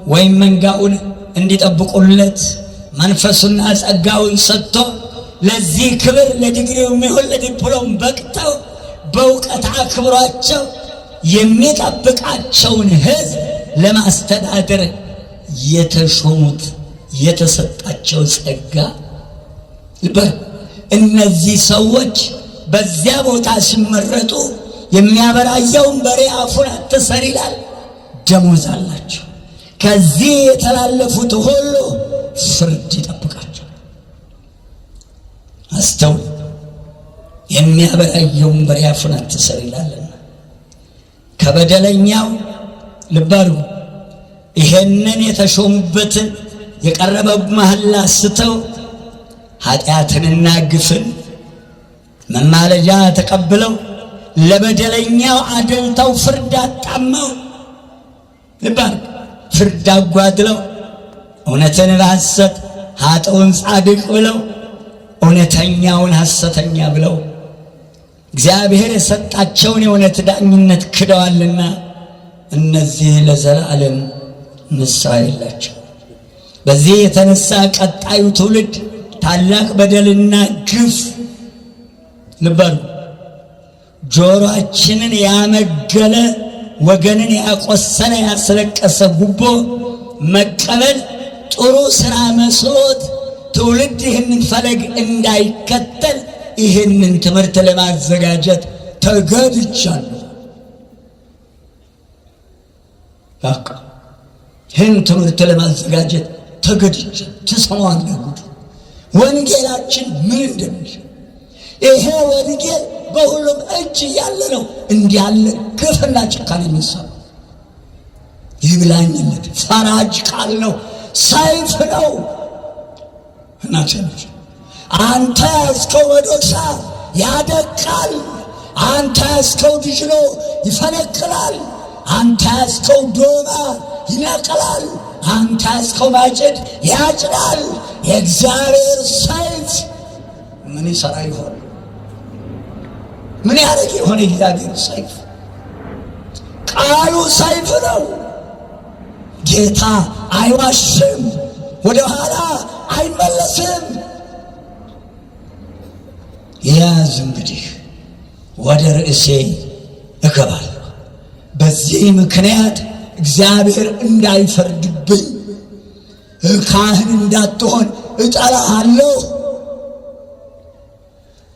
ወይም መንጋውን እንዲጠብቁለት መንፈሱና ጸጋውን ሰጥቶ ለዚህ ክብር ለዲግሪው የሚሆን ለዲፕሎም በቅተው በእውቀት አክብሯቸው የሚጠብቃቸውን ሕዝብ ለማስተዳደር የተሾሙት የተሰጣቸው ጸጋ ይባል። እነዚህ ሰዎች በዚያ ቦታ ሲመረጡ የሚያበራየውን በሬ አፉን አትሰር ይላል። ደሞዝ አላቸው። ከዚህ የተላለፉት ሁሉ ፍርድ ይጠብቃቸዋል። አስተውል። የሚያበራየውን በሬ አፉን አትሰር ይላልና ከበደለኛው ልብ አድርጉ። ይሄንን የተሾሙበትን የቀረበ መሐላ ስተው ኃጢአትንና ግፍን መማለጃ ተቀብለው ለበደለኛው አደልተው ፍርድ አጣመው ልብ አድርጉ። ፍርድ አጓድለው እውነትን በሐሰት ኃጥኡን ጻድቅ ብለው እውነተኛውን ሐሰተኛ ብለው እግዚአብሔር የሰጣቸውን የእውነት ዳኝነት ክደዋልና እነዚህ ለዘላለም ንስሐ የላቸው። በዚህ የተነሳ ቀጣዩ ትውልድ ታላቅ በደልና ግፍ ልበሉ ጆሮአችንን ያመገለ ወገንን ያቆሰለ ያስለቀሰ ጉቦ መቀበል ጥሩ ሥራ መስሎት ትውልድ ይህንን ፈለግ እንዳይከተል ይህንን ትምህርት ለማዘጋጀት ተገድቻለሁ። በቃ ይህን ትምህርት ለማዘጋጀት ተገድቻለሁ። ትሰማዋለህ ጉድ ወንጌላችን ምን እንደሚል። ይሄ ወንጌል በሁሉም እጅ እያለ ነው እንዲህ ያለ ግፍና ጭካኔ የሚሰማው። ይብላኝለት ፈራጅ ቃል ነው፣ ሰይፍ ነው። እናቴኖች አንተ ያዝከው መዶሻ ያደቃል፣ አንተ ያዝከው ድጅሎ ይፈነቅላል፣ አንተ ያዝከው ዶማ ይነቅላል፣ አንተ ያዝከው ማጭድ ያጭዳል። የእግዚአብሔር ሰይፍ ምን ይሠራ ይሆን? ምን ያደርግ ይሆን? የእግዚአብሔር ሰይፍ ቃሉ ሰይፍ ነው። ጌታ አይዋሽም፣ ወደ ኋላ አይመለስም። ያዝ እንግዲህ ወደ ርዕሴ እገባለሁ። በዚህ ምክንያት እግዚአብሔር እንዳይፈርድብኝ ካህን እንዳትሆን እጠላሃለሁ።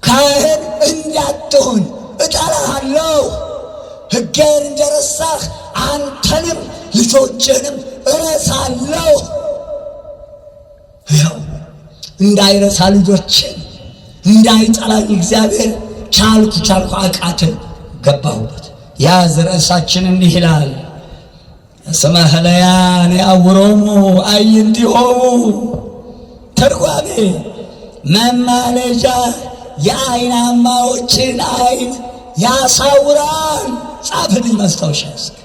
ካህን እንዳትሆን እጠላሃለሁ። ሕጌን እንደረሳህ አንተንም ልጆችንም እረሳለሁ። ያው እንዳይረሳ ልጆችን እንዳይጠላኝ እግዚአብሔር ቻልኩ አቃትን ገባሁበት። ያዝ ርዕሳችን እንዲህ ይላል፣ እስመ ህለያን ያውሮሙ አዕይንቲሆሙ። ትርጓሜ መማለጃ የዓይናማዎችን ዓይን ያሳውራል። ጻፍልኝ ማስታወሻ እስኪ።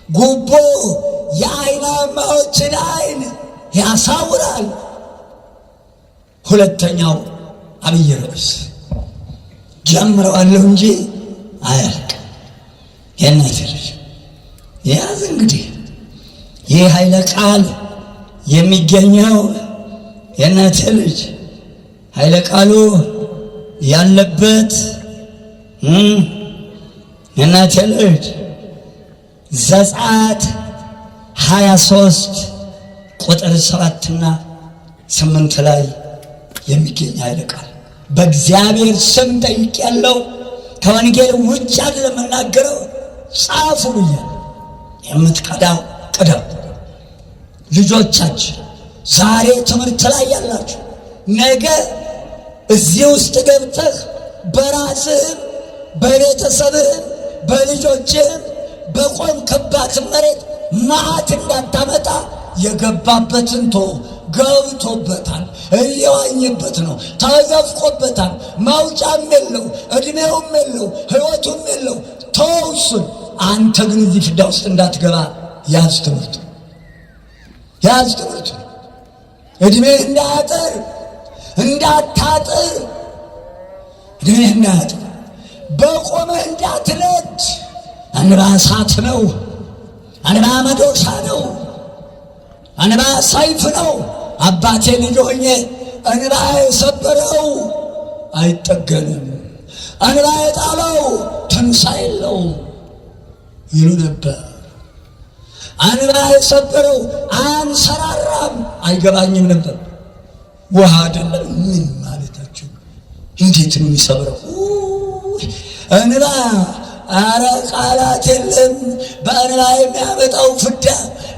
ጉቦ የዓይናማዎችን ዓይን ያሳውራል። ሁለተኛው አብይ ርዕስ ጀምረዋለሁ እንጂ አያልቅም። የእናቴ ልጅ ያዝ እንግዲህ ይህ ኃይለ ቃል የሚገኘው የእናቴ ልጅ ኃይለ ቃሉ ያለበት የእናቴ ልጅ ዘጸአት 23 ቁጥር 7 እና 8 ላይ የሚገኝ ኃይለ ቃል በእግዚአብሔር ስም ጠይቄያለሁ። ከወንጌል ውጭ አይደለም የምናገረው። ጻፉ ብያለሁ። የምትቀዳው ቅደው። ልጆቻችን ዛሬ ትምህርት ላይ ያላችሁ ነገ እዚህ ውስጥ ገብተህ በራስህም በቤተሰብህም በልጆችህም በቆምክባት መሬት መዓት እንዳታመጣ የገባበትን ገብቶበታል። እየዋኘበት ነው። ተዘፍቆበታል። ማውጫም የለው፣ እድሜውም የለው፣ ህይወቱም የለው። ተውሱን አንተ ግን እዚህ ፍዳ ውስጥ እንዳትገባ ያዝ ትምህርቱ፣ ያዝ ትምህርቱ። እድሜህ እንዳያጥር እንዳታጥር፣ እድሜህ እንዳያጥር፣ በቆመህ እንዳትነድ። አንባ እሳት ነው፣ አንባ መዶሻ ነው፣ አንባ ሰይፍ ነው። አባቴ ልጅ ሆኜ እንባ የሰበረው አይጠገንም፣ እንባ የጣለው ትንሣኤ የለውም ይሉ ነበር። እንባ የሰበረው አንሰራራም፣ አይገባኝም ነበር። ውሃ አይደለም ምን ማለታችሁ? እንዴት ነው የሚሰብረው? እንባ አረ ቃላት የለም። በእንባ የሚያመጣው ፍዳ፣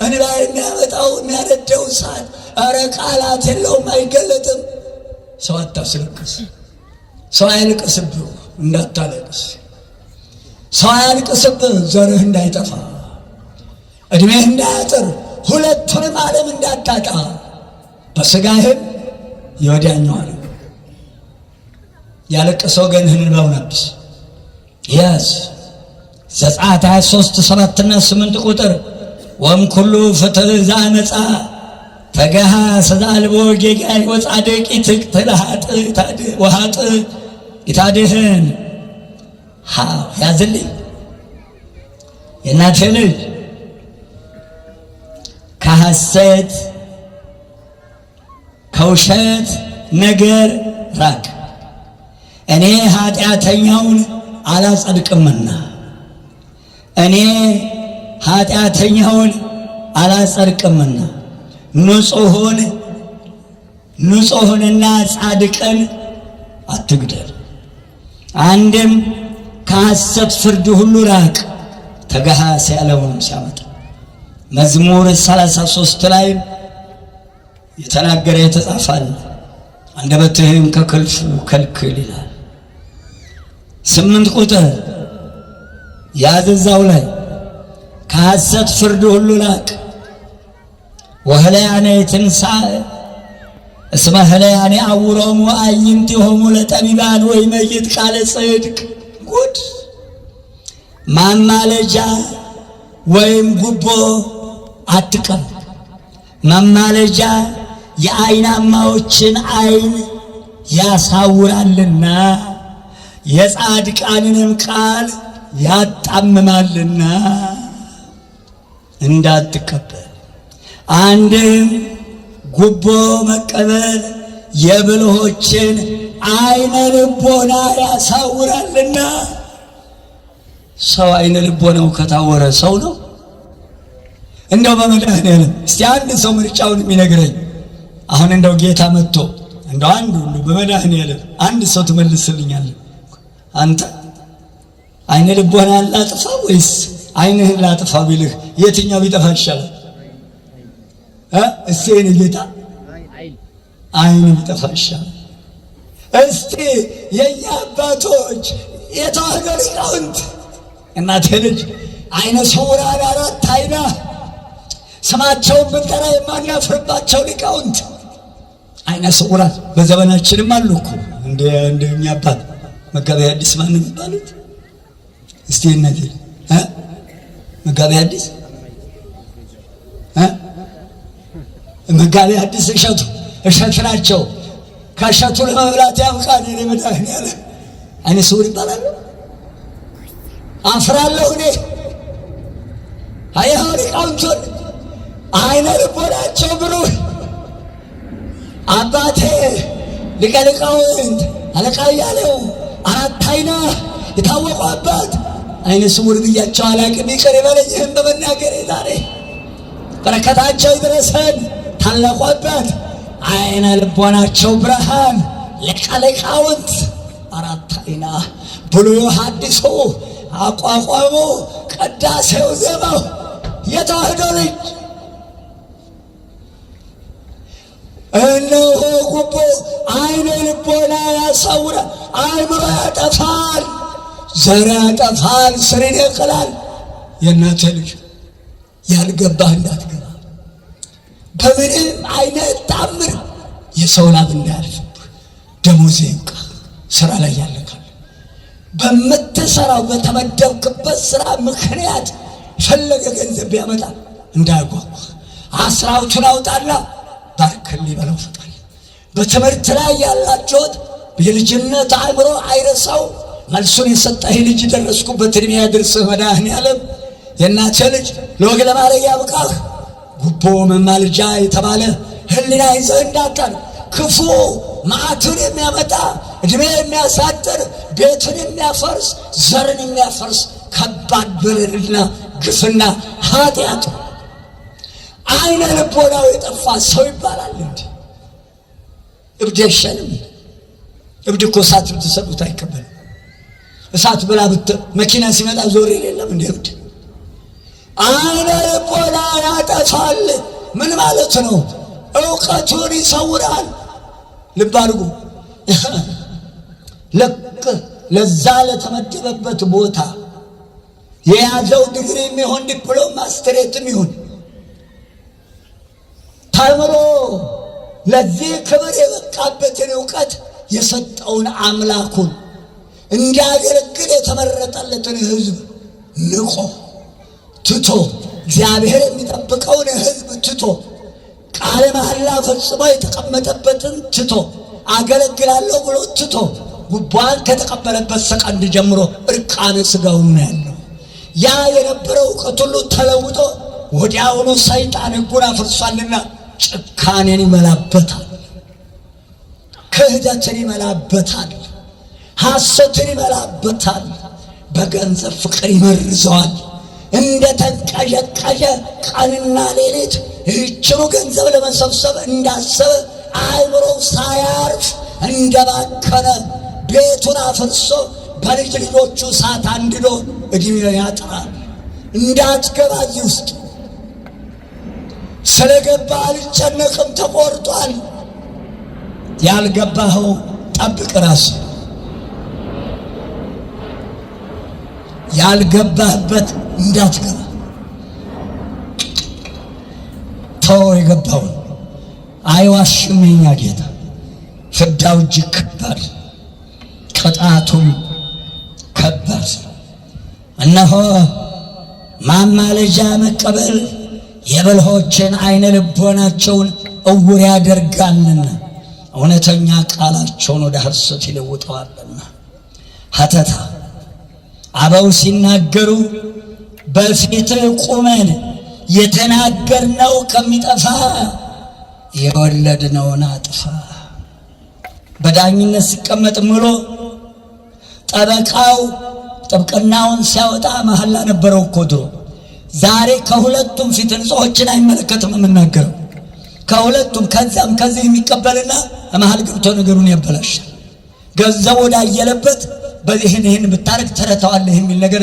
እንባ የሚያመጣው የሚያነደው እሳት አረ ቃላት የለውም፣ አይገለጥም። ሰው አታስለቅስ፣ ሰው አያልቅስብህ፣ እንዳታለቅስ። ሰው አያልቅስብህ፣ ዘርህ እንዳይጠፋ፣ እድሜህ እንዳያጥር፣ ሁለቱንም ዓለም እንዳታጣ፣ በሥጋህም የወዲያኛው ዓለም ያለቀሰ ወገንህን እንባውን አብስ። ያዝ ዘጸአት 23 7 እና 8 ቁጥር ወእምኩሉ ፍትሕ ዘአመፃ ተገሃ ሰዛልቦ ጌጋይ ወጻድቅ ይትቅትል ወኃጥእ ይታድህን። ያዝልኝ የእናቴ ልጅ ከሐሰት ከውሸት ነገር ራቅ። እኔ ኃጢአተኛውን አላጸድቅምና፣ እኔ ኃጢአተኛውን አላጸድቅምና ንጹሕንና ጻድቅን አትግደል። አንድም ከሐሰት ፍርድ ሁሉ ራቅ። ተገሃስ ያለውንም ሲያመጣ መዝሙር 33 ላይ የተናገረ የተጻፋል። አንደበትህን ከክልፉ ከልክል ይላል። 8 ቁጥር ያዘዛው ላይ ከሐሰት ፍርድ ሁሉ ራቅ። ወህለያነ ትንሣኤ እስመ ህለያነ አውሮሙ አዕይንቲሆሙ ለጠቢባን ወይመይት ቃለ ጽድቅ። ጉድ ማማለጃ ወይም ጉቦ አትቀበል። ማማለጃ የአይናማዎችን አይን ያሳውራልና የጻድቃንንም ቃል ያጣምማልና እንዳትቀበል። አንድም ጉቦ መቀበል የብልሆችን አይነ ልቦና ያሳውራልና። ሰው አይነ ልቦናው ከታወረ ሰው ነው። እንደው በመድኃኔዓለም እስቲ አንድ ሰው ምርጫውን የሚነግረኝ አሁን እንደው ጌታ መጥቶ እንደው አንዱ በመድኃኔዓለም አንድ ሰው ትመልስልኛለህ? አንተ አይነ ልቦና ላጥፋ ወይስ አይንህን ላጥፋ ቢልህ የትኛው ቢጠፋ ይሻላል? እስቲ እኔ ጌታ አይን ቢጠፋ ይሻላል። እስቲ የኛ አባቶች የተዋህዶ ሊቃውንት እናቴ ልጅ አይነ ስውራን አራት አይና ስማቸውን ብንጠራ የማናፍርባቸው ሊቃውንት አይነ ስውራን በዘመናችንም አሉ እኮ እንደኛ አባት መጋቤ ሐዲስ ማን የሚባሉት? እስቲ እናቴ መጋቤ ሐዲስ መጋቤ ሐዲስ እሸት ናቸው። ከእሸቱ ለመብላት ያብቃን። እኔ መድኃኔዓለም አይነ ስውር ይባላሉ። አፍራለሁ እኔ አይሁን ሊቃውንቱን አይነ ልቦናቸው ብሩህ አባቴ ሊቀ ሊቃውንት አለቃ እያለው አራት አይና የታወቁ አባት አይነ ስውር ብያቸው አላቅም። ይቅር ይበለኝ ይህን በመናገሬ ዛሬ በረከታቸው ይድረሰን። ታላቁ አባት አይነ ልቦናቸው ብርሃን ሊቀ ሊቃውንት አራት አይና ብሉይ ሐዲሱ አቋቋሙ ቅዳሴው ዜማው የተዋህዶ ልጅ እነሆ ጉቦ አይነ ልቦና ያሳውራል፣ አእምሮ ያጠፋል፣ ዘር ያጠፋል፣ ስርን ይነቅላል። የእናቴ ልጅ ያልገባህ እንዳትገባ በምንም አይነት ታምር የሰው ላብ እንዳያልፍብህ ደሞዝ ይብቃ። ስራ ላይ ያለካል በምትሰራው በተመደብክበት ስራ ምክንያት ፈለገ ገንዘብ ቢያመጣ እንዳያጓጓህ። አስራቱን አውጣና ባርከል ይበለው ፈጣሪ። በትምህርት ላይ ያላችሁት የልጅነት አእምሮ አይረሳው። መልሱን የሰጠህ ልጅ ደረስኩበት እድሜ ያድርስህ መድኃኔዓለም። የእናቴ ልጅ ለወግ ለማድረግ ያብቃህ። ጉቦ መማልጃ የተባለ ህሊና ይዘህ እንዳታል። ክፉ መዓትን የሚያመጣ እድሜ የሚያሳጥር ቤትን የሚያፈርስ ዘርን የሚያፈርስ ከባድ በደልና ግፍና ኃጢአት አይነ ልቦናው የጠፋ ሰው ይባላል። እንዲ እብድ አይሻልም? እብድ እኮ እሳት ብትሰጡት አይቀበልም። እሳት ብላ መኪና ሲመጣ ዞር የለም እንደ እብድ። አይነ ልቦና ያጠፋል። ምን ማለት ነው? እውቀቱን ይሰውራል። ልብ አድርጉ። ልክ ለዛ ለተመደበበት ቦታ የያዘው ዲግሪ የሚሆን ዲፕሎም ማስተሬትም ይሁን ተምሮ ለዚህ ክብር የበቃበትን እውቀት የሰጠውን አምላኩን እንዲያገለግል የተመረጠለትን ሕዝብ ንቆ ትቶ እግዚአብሔር የሚጠብቀውን ሕዝብ ትቶ ቃለ መሐላ ፈጽሞ የተቀመጠበትን ትቶ አገለግላለሁ ብሎ ትቶ ጉባን ከተቀበለበት ሰቀንድ ጀምሮ እርቃነ ሥጋውን ነው ያለው። ያ የነበረው እውቀት ሁሉ ተለውጦ ወዲያውኑ ሰይጣን ሕጉን አፍርሷልና ጭካኔን ይመላበታል፣ ክህደትን ይመላበታል፣ ሐሰትን ይመላበታል፣ በገንዘብ ፍቅር ይመርዘዋል። እንደ ተንቀዠቀዠ ቀንና ሌሊት ይህችኑ ገንዘብ ለመሰብሰብ እንዳሰበ አእምሮው ሳያርፍ እንደባከነ ቤቱን አፍርሶ በልጅ ልጆቹ እሳት አንድዶ እድሜው ያጥራል። እንዳትገባ እዚህ ውስጥ ስለገባ አልጨነቅም፣ ተቆርጧል። ያልገባኸው ጠብቅ ራስ ያልገባህበት እንዳትገባ ተው። የገባውን አይዋሽም የኛ ጌታ። ፍዳው እጅግ ከባድ፣ ቅጣቱም ከባድ። እነሆ ማማለጃ መቀበል የበልሆችን አይነ ልቦናቸውን እውር ያደርጋልና እውነተኛ ቃላቸውን ወደ ሐሰት ይለውጠዋልና። ሀተታ አበው ሲናገሩ በፊት ቁመን የተናገርነው ከሚጠፋ የወለድነውን አጥፋ። በዳኝነት ሲቀመጥ ምሎ ጠበቃው ጥብቅናውን ሲያወጣ መሐላ ነበረው እኮ ድሮ። ዛሬ ከሁለቱም ፊት ንጹሖችን አይመለከትም የምናገረው። ከሁለቱም ከዛም ከዚህ የሚቀበልና መሐል ገብቶ ነገሩን ያበላሻል። ገንዘብ ወዳየለበት በዚህን ይህን ብታረግ ተረታዋለህ የሚል ነገር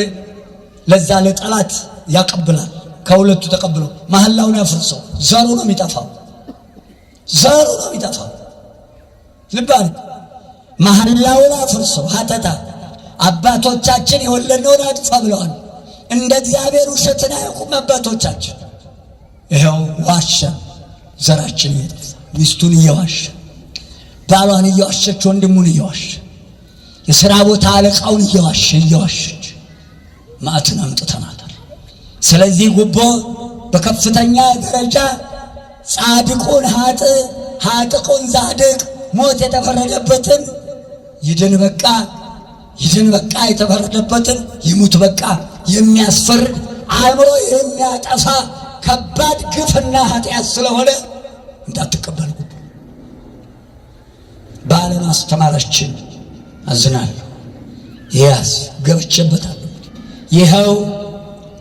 ለዛ ለጠላት ያቀብላል። ከሁለቱ ተቀብሎ መሐላውን ያፍርሰው። ዘሩ ነው የሚጠፋው፣ ዘሩ ነው የሚጠፋው። ልባል መሐላውን አፍርሰው። ሀተታ አባቶቻችን የወለድነውን አጥፋ ብለዋል። እንደ እግዚአብሔር ውሸትን አያውቁም አባቶቻችን። ይኸው ዋሸ፣ ዘራችን እየጠፋ ሚስቱን እየዋሸ ባሏን እየዋሸች ወንድሙን እየዋሸ የሥራ ቦታ አለቃውን እየዋሸች ማዕትን አምጥተናታል። ስለዚህ ጉቦ በከፍተኛ ደረጃ ጻድቁን ኃጥቁን ጻድቅ ሞት የተፈረደበትን ይድን በቃ የተፈረደበትን ይሙት በቃ የሚያስፈርድ አእምሮ የሚያጠፋ ከባድ ግፍና ኃጢአት ስለሆነ እንዳትቀበሉ ባለማስተማራችን አዝናለሁ። ያስ ገብቼበታለሁ። ይኸው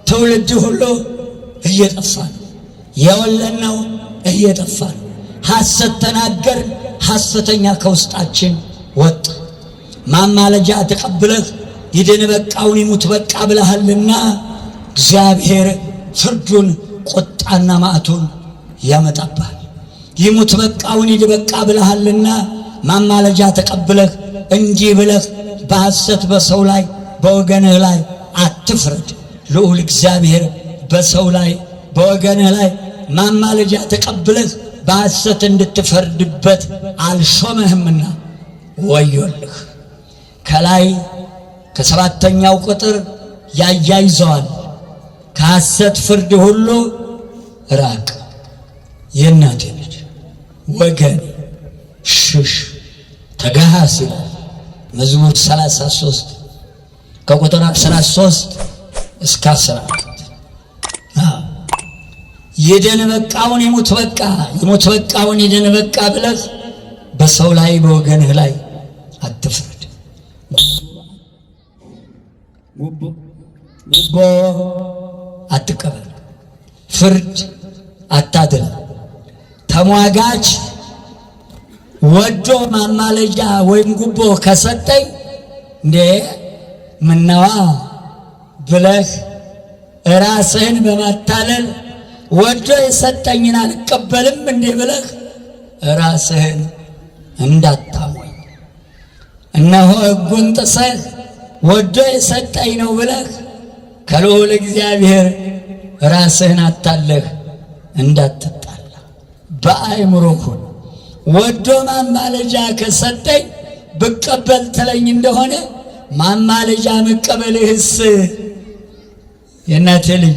ትውልድ ሁሉ እየጠፋ ነው። የወለድነው እየጠፋ ነው። ሐሰት ተናገርን፣ ሐሰተኛ ከውስጣችን ወጣ። ማማለጃ ተቀብለህ ይድን በቃውን ይሙት በቃ ብለሃልና እግዚአብሔር ፍርዱን ቁጣና ማዕቱን ያመጣብሃል። ይሙት በቃውን ይድን በቃ ብለሃልና ማማለጃ ተቀብለህ እንዲህ ብለህ በሐሰት በሰው ላይ በወገንህ ላይ አትፍረድ። ልዑል እግዚአብሔር በሰው ላይ በወገንህ ላይ ማማለጃ ተቀብለህ በሐሰት እንድትፈርድበት አልሾመህምና ወዮልህ። ከላይ ከሰባተኛው ቁጥር ያያይዘዋል። ከሐሰት ፍርድ ሁሉ ራቅ። የእናቴ ልጅ ወገን ሽሽ ተጋሃስ ይላል መዝሙር 33 ከቁጥር 13 እስከ 14። ይድን በቃውን ይሙት በቃውን ይድን በቃ ብለህ በሰው ላይ በወገንህ ላይ አትፍረድ። ጉቦ አትቀበል፣ ፍርድ አታድርግ። ተሟጋች ወዶ ማማለጃ ወይም ጉቦ ከሰጠኝ እንዴ ምነዋ ብለህ ራስህን በማታለል ወዶ የሰጠኝን አልቀበልም እንዴ ብለህ ራስህን እንዳታሞኝ። እነሆ ሕጉን ጥሰህ ወዶ የሰጠኝ ነው ብለህ ከልዑል እግዚአብሔር ራስህን አታለህ እንዳትጣላ በአእምሮ ሁን። ወዶ ማማለጃ ከሰጠኝ ብቀበል ትለኝ እንደሆነ ማማለጃ መቀበልህስ የእናቴ ልጅ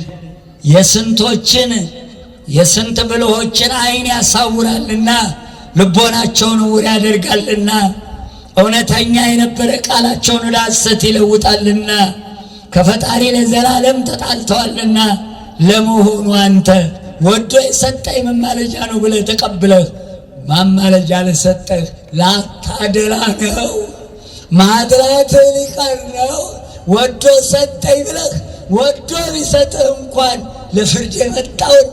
የስንት ብልሆችን ዓይን ያሳውራልና ልቦናቸውን ዕውር ያደርጋልና እውነተኛ የነበረ ቃላቸውን ወደ ሐሰት ይለውጣልና ከፈጣሪ ለዘላለም ተጣልተዋልና። ለመሆኑ አንተ ወዶ የሰጠኝ ማማለጃ ነው ብለህ ተቀብለህ ማማለጃ ለሰጠህ ላታደላ ነው? ማድላት ሊቀር ነው? ወዶ ሰጠኝ ብለህ ወዶ ቢሰጥህ እንኳን ለፍርድ የመጣውን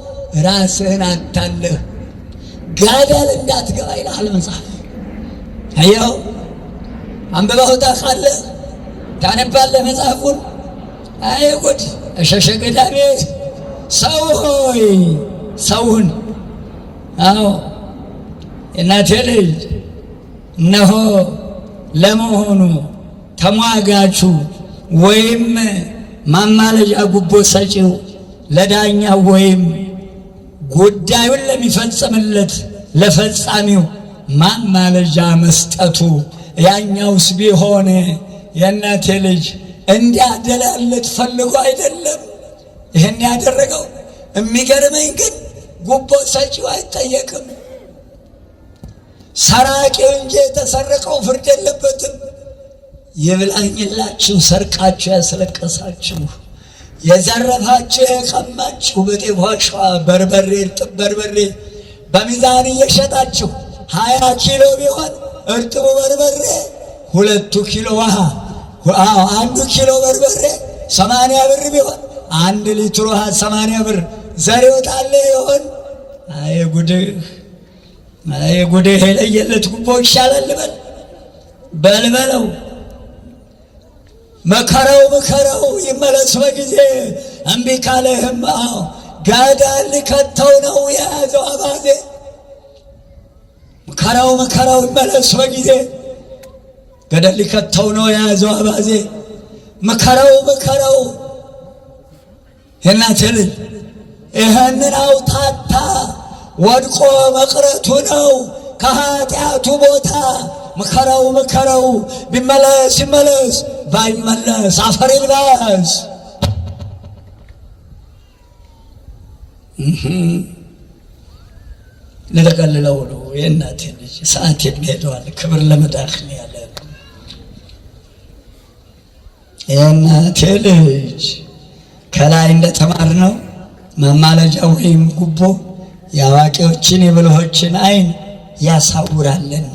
ራስህን አታለህ ጋዳል እንዳትገባ ይልሃል መጽሐፍ። አየኸው፣ አንብበው ታውቃለህ፣ ታነባለህ መጽሐፉን። አይ ጉድ! እሸሸ ገዳሜ ሰው ሆይ ሰውን። አዎ የእናቴ ልጅ እነሆ ለመሆኑ ተሟጋቹ ወይም ማማለጃ ጉቦ ሰጪው ለዳኛው ወይም ጉዳዩን ለሚፈጽምለት ለፈጻሚው ማማለጃ መስጠቱ ያኛውስ ቢሆን የእናቴ ልጅ እንዲያደላለት ፈልጎ አይደለም ይህን ያደረገው። የሚገርመኝ ግን ጉቦ ሰጪው አይጠየቅም። ሰራቂው እንጂ የተሰረቀው ፍርድ የለበትም። ይብላኝላችሁ ሰርቃችሁ ያስለቀሳችሁ፣ የዘረፋችሁ የቀማችሁ፣ በጤፍ ዋሻ በርበሬ እርጥብ በርበሬ በሚዛን እየሸጣችሁ 20 ኪሎ ቢሆን እርጥቡ በርበሬ 2 ኪሎ ውሃ 1 ኪሎ በርበሬ 80 ብር ቢሆን 1 ሊትር ውሃ 80 ብር ዘር ይወጣል ይሆን? አይ ጉድህ የለየለት ጉቦ ይሻላል በልበለው። መከራው ይመለስ በጊዜ። እምቢ ካለህም ገደል ሊከተው ነው የያዘው አባዜ። መከራው ይመለስ በጊዜ። ገደል ሊከተው ነው የያዘው አባዜ። መከራው የእናቴ ልጅ ይህንን አውታታ ወድቆ መቅረቱ ነው ከኃጢአቱ ቦታ። መከራው ቢመለስ ይመለስ፣ ባይመለስ አፈር ይልበስ። ልጠቀልለው ነው የእናቴ ልጅ። ሰዓት የሚሄደዋል። ክብር ለመዳህ ነው ያለ የእናቴ ልጅ። ከላይ እንደተማርነው ማማለጃ ወይም ጉቦ የአዋቂዎችን የብልሆችን ዓይን ያሳውራልና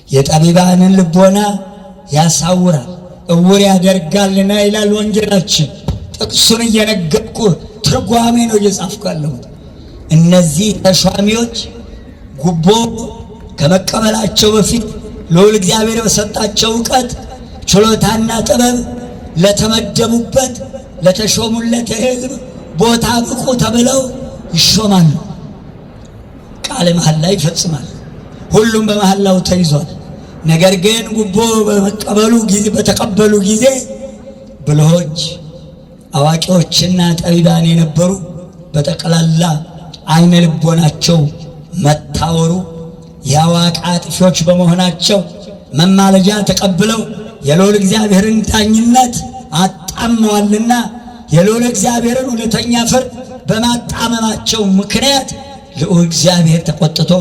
የጠቢባንን ልቦና ያሳውራል፣ እውር ያደርጋልና ይላል ወንጌላችን። ጥቅሱን እየነገርኩ ትርጓሜ ነው እየጻፍኩ ያለሁት። እነዚህ ተሿሚዎች ጉቦ ከመቀበላቸው በፊት ልዑል እግዚአብሔር በሰጣቸው እውቀት፣ ችሎታና ጥበብ ለተመደቡበት ለተሾሙለት የሕዝብ ቦታ ብቁ ተብለው ይሾማሉ። ቃለ መሐላ ይፈጽማል። ሁሉም በመሐላው ተይዟል። ነገር ግን ጉቦ በተቀበሉ ጊዜ ብልሆች አዋቂዎችና ጠቢባን የነበሩ በጠቅላላ ዓይነ ልቦናቸው መታወሩ የአዋቂ አጥፊዎች በመሆናቸው መማለጃ ተቀብለው የልዑል እግዚአብሔርን ዳኝነት አጣመዋልና የልዑል እግዚአብሔርን እውነተኛ ፍርድ በማጣመማቸው ምክንያት ልዑል እግዚአብሔር ተቆጥቶ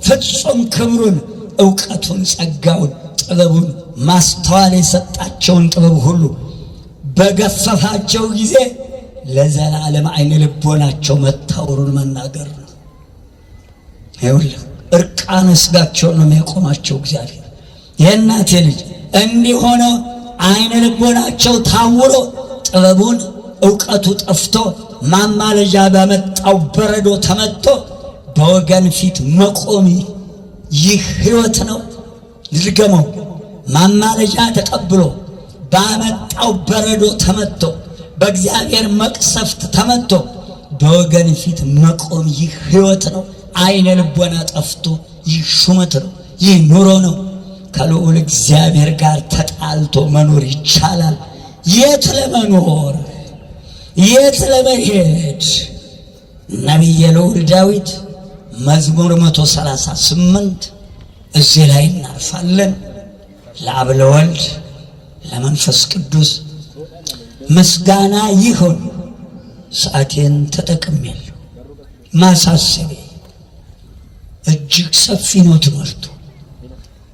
ፍጹም ክብሩን፣ ዕውቀቱን፣ ጸጋውን፣ ጥበቡን፣ ማስተዋል የሰጣቸውን ጥበብ ሁሉ በገፈፋቸው ጊዜ ለዘላለም ዓይነ ልቦናቸው መታወሩን መናገር ነው። ይኸውልህ እርቃነ ሥጋቸውን ነው የሚያቆማቸው እግዚአብሔር። የእናቴ ልጅ እንዲህ ሆኖ ዓይነ ልቦናቸው ታውሮ ጥበቡን ዕውቀቱ ጠፍቶ ማማለጃ ባመጣው በረዶ ተመቶ በወገን ፊት መቆም ይህ ሕይወት ነው። ልድገመው። ማማለጃ ተቀብሎ ባመጣው በረዶ ተመቶ በእግዚአብሔር መቅሰፍት ተመቶ በወገን ፊት መቆም ይህ ሕይወት ነው። ዓይነ ልቦና ጠፍቶ ይህ ሹመት ነው። ይህ ኑሮ ነው። ከልዑል እግዚአብሔር ጋር ተጣልቶ መኖር ይቻላል። የት ለመኖር የት ለመሄድ? ነቢየ ልዑል ዳዊት መዝሙር 138 እዚህ ላይ እናርፋለን። ለአብ ለወልድ ለመንፈስ ቅዱስ ምስጋና ይሁን። ሰዓቴን ተጠቅሜያለሁ። ማሳሰቤ እጅግ ሰፊ ነው ትምህርቱ።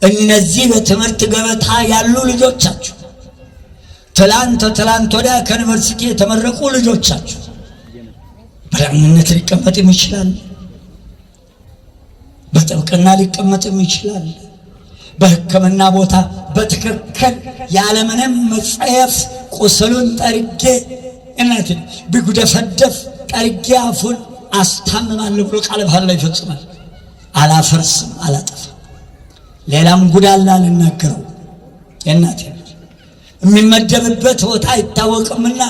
እነዚህ በትምህርት ገበታ ያሉ ልጆቻችሁ፣ ትላንት ወዲያ ከዩኒቨርሲቲ የተመረቁ ልጆቻችሁ በዳኝነት ሊቀመጥም ይችላል፣ በጥብቅና ሊቀመጥም ይችላል። በሕክምና ቦታ በትክክል ያለምንም መጸየፍ ቁስሉን ጠርጌ እናትን ቢጉደፈደፍ ጠርጌ አፉን አስታምማለሁ ብሎ ቃለ መሐላ ይፈጽማል። አላፈርስም፣ አላጠፋም። ሌላም ጉዳላ ልናገረው የእናቴ የሚመደብበት ቦታ አይታወቅምና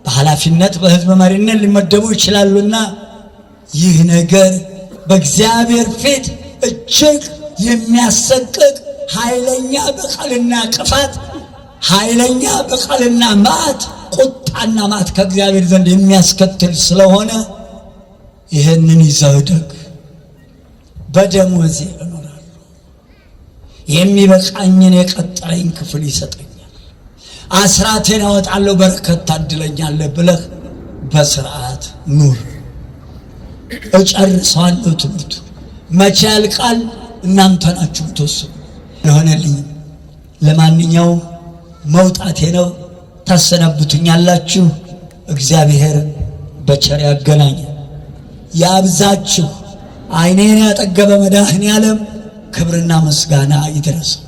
በኃላፊነት በሕዝብ መሪነት ሊመደቡ ይችላሉና ይህ ነገር በእግዚአብሔር ፊት እጅግ የሚያሰቅቅ ኃይለኛ በቀልና ቅፋት፣ ኃይለኛ በቀልና መዓት፣ ቁጣና መዓት ከእግዚአብሔር ዘንድ የሚያስከትል ስለሆነ ይህንን ይዘህ እደግ። በደሞዜ እኖራለሁ፣ የሚበቃኝን የቀጠረኝ ክፍል ይሰጠኛል፣ አስራቴን አወጣለሁ፣ በረከት ታድለኛለህ ብለህ በስርዓት ኑር። እጨርሰዋለሁ ትምህርቱ መቼ ያልቃል እናንተ ናችሁ ተወስኑ ለሆነልኝ ለማንኛውም መውጣቴ ነው ታሰናብቱኛላችሁ እግዚአብሔር በቸር ያገናኝ ያብዛችሁ አይኔን ያጠገበ መድኃኔዓለም ክብርና ምስጋና ይድረሰው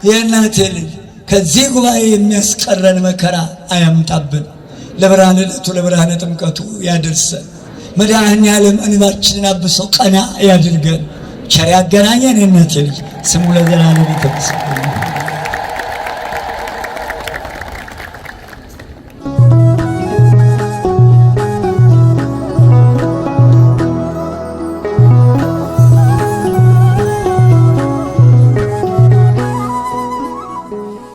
የእናቴ ልጅ ከዚህ ጉባኤ የሚያስቀረን መከራ አያምጣብን ለብርሃነ ዕለቱ ለብርሃነ ጥምቀቱ ያደርሰን መድኃኔዓለም እንባችንን አብሰው ቀና ያድርገን ቸር ያገናኘን የእናቴ ልጅ ስሙ ለዘላለም ይመስገን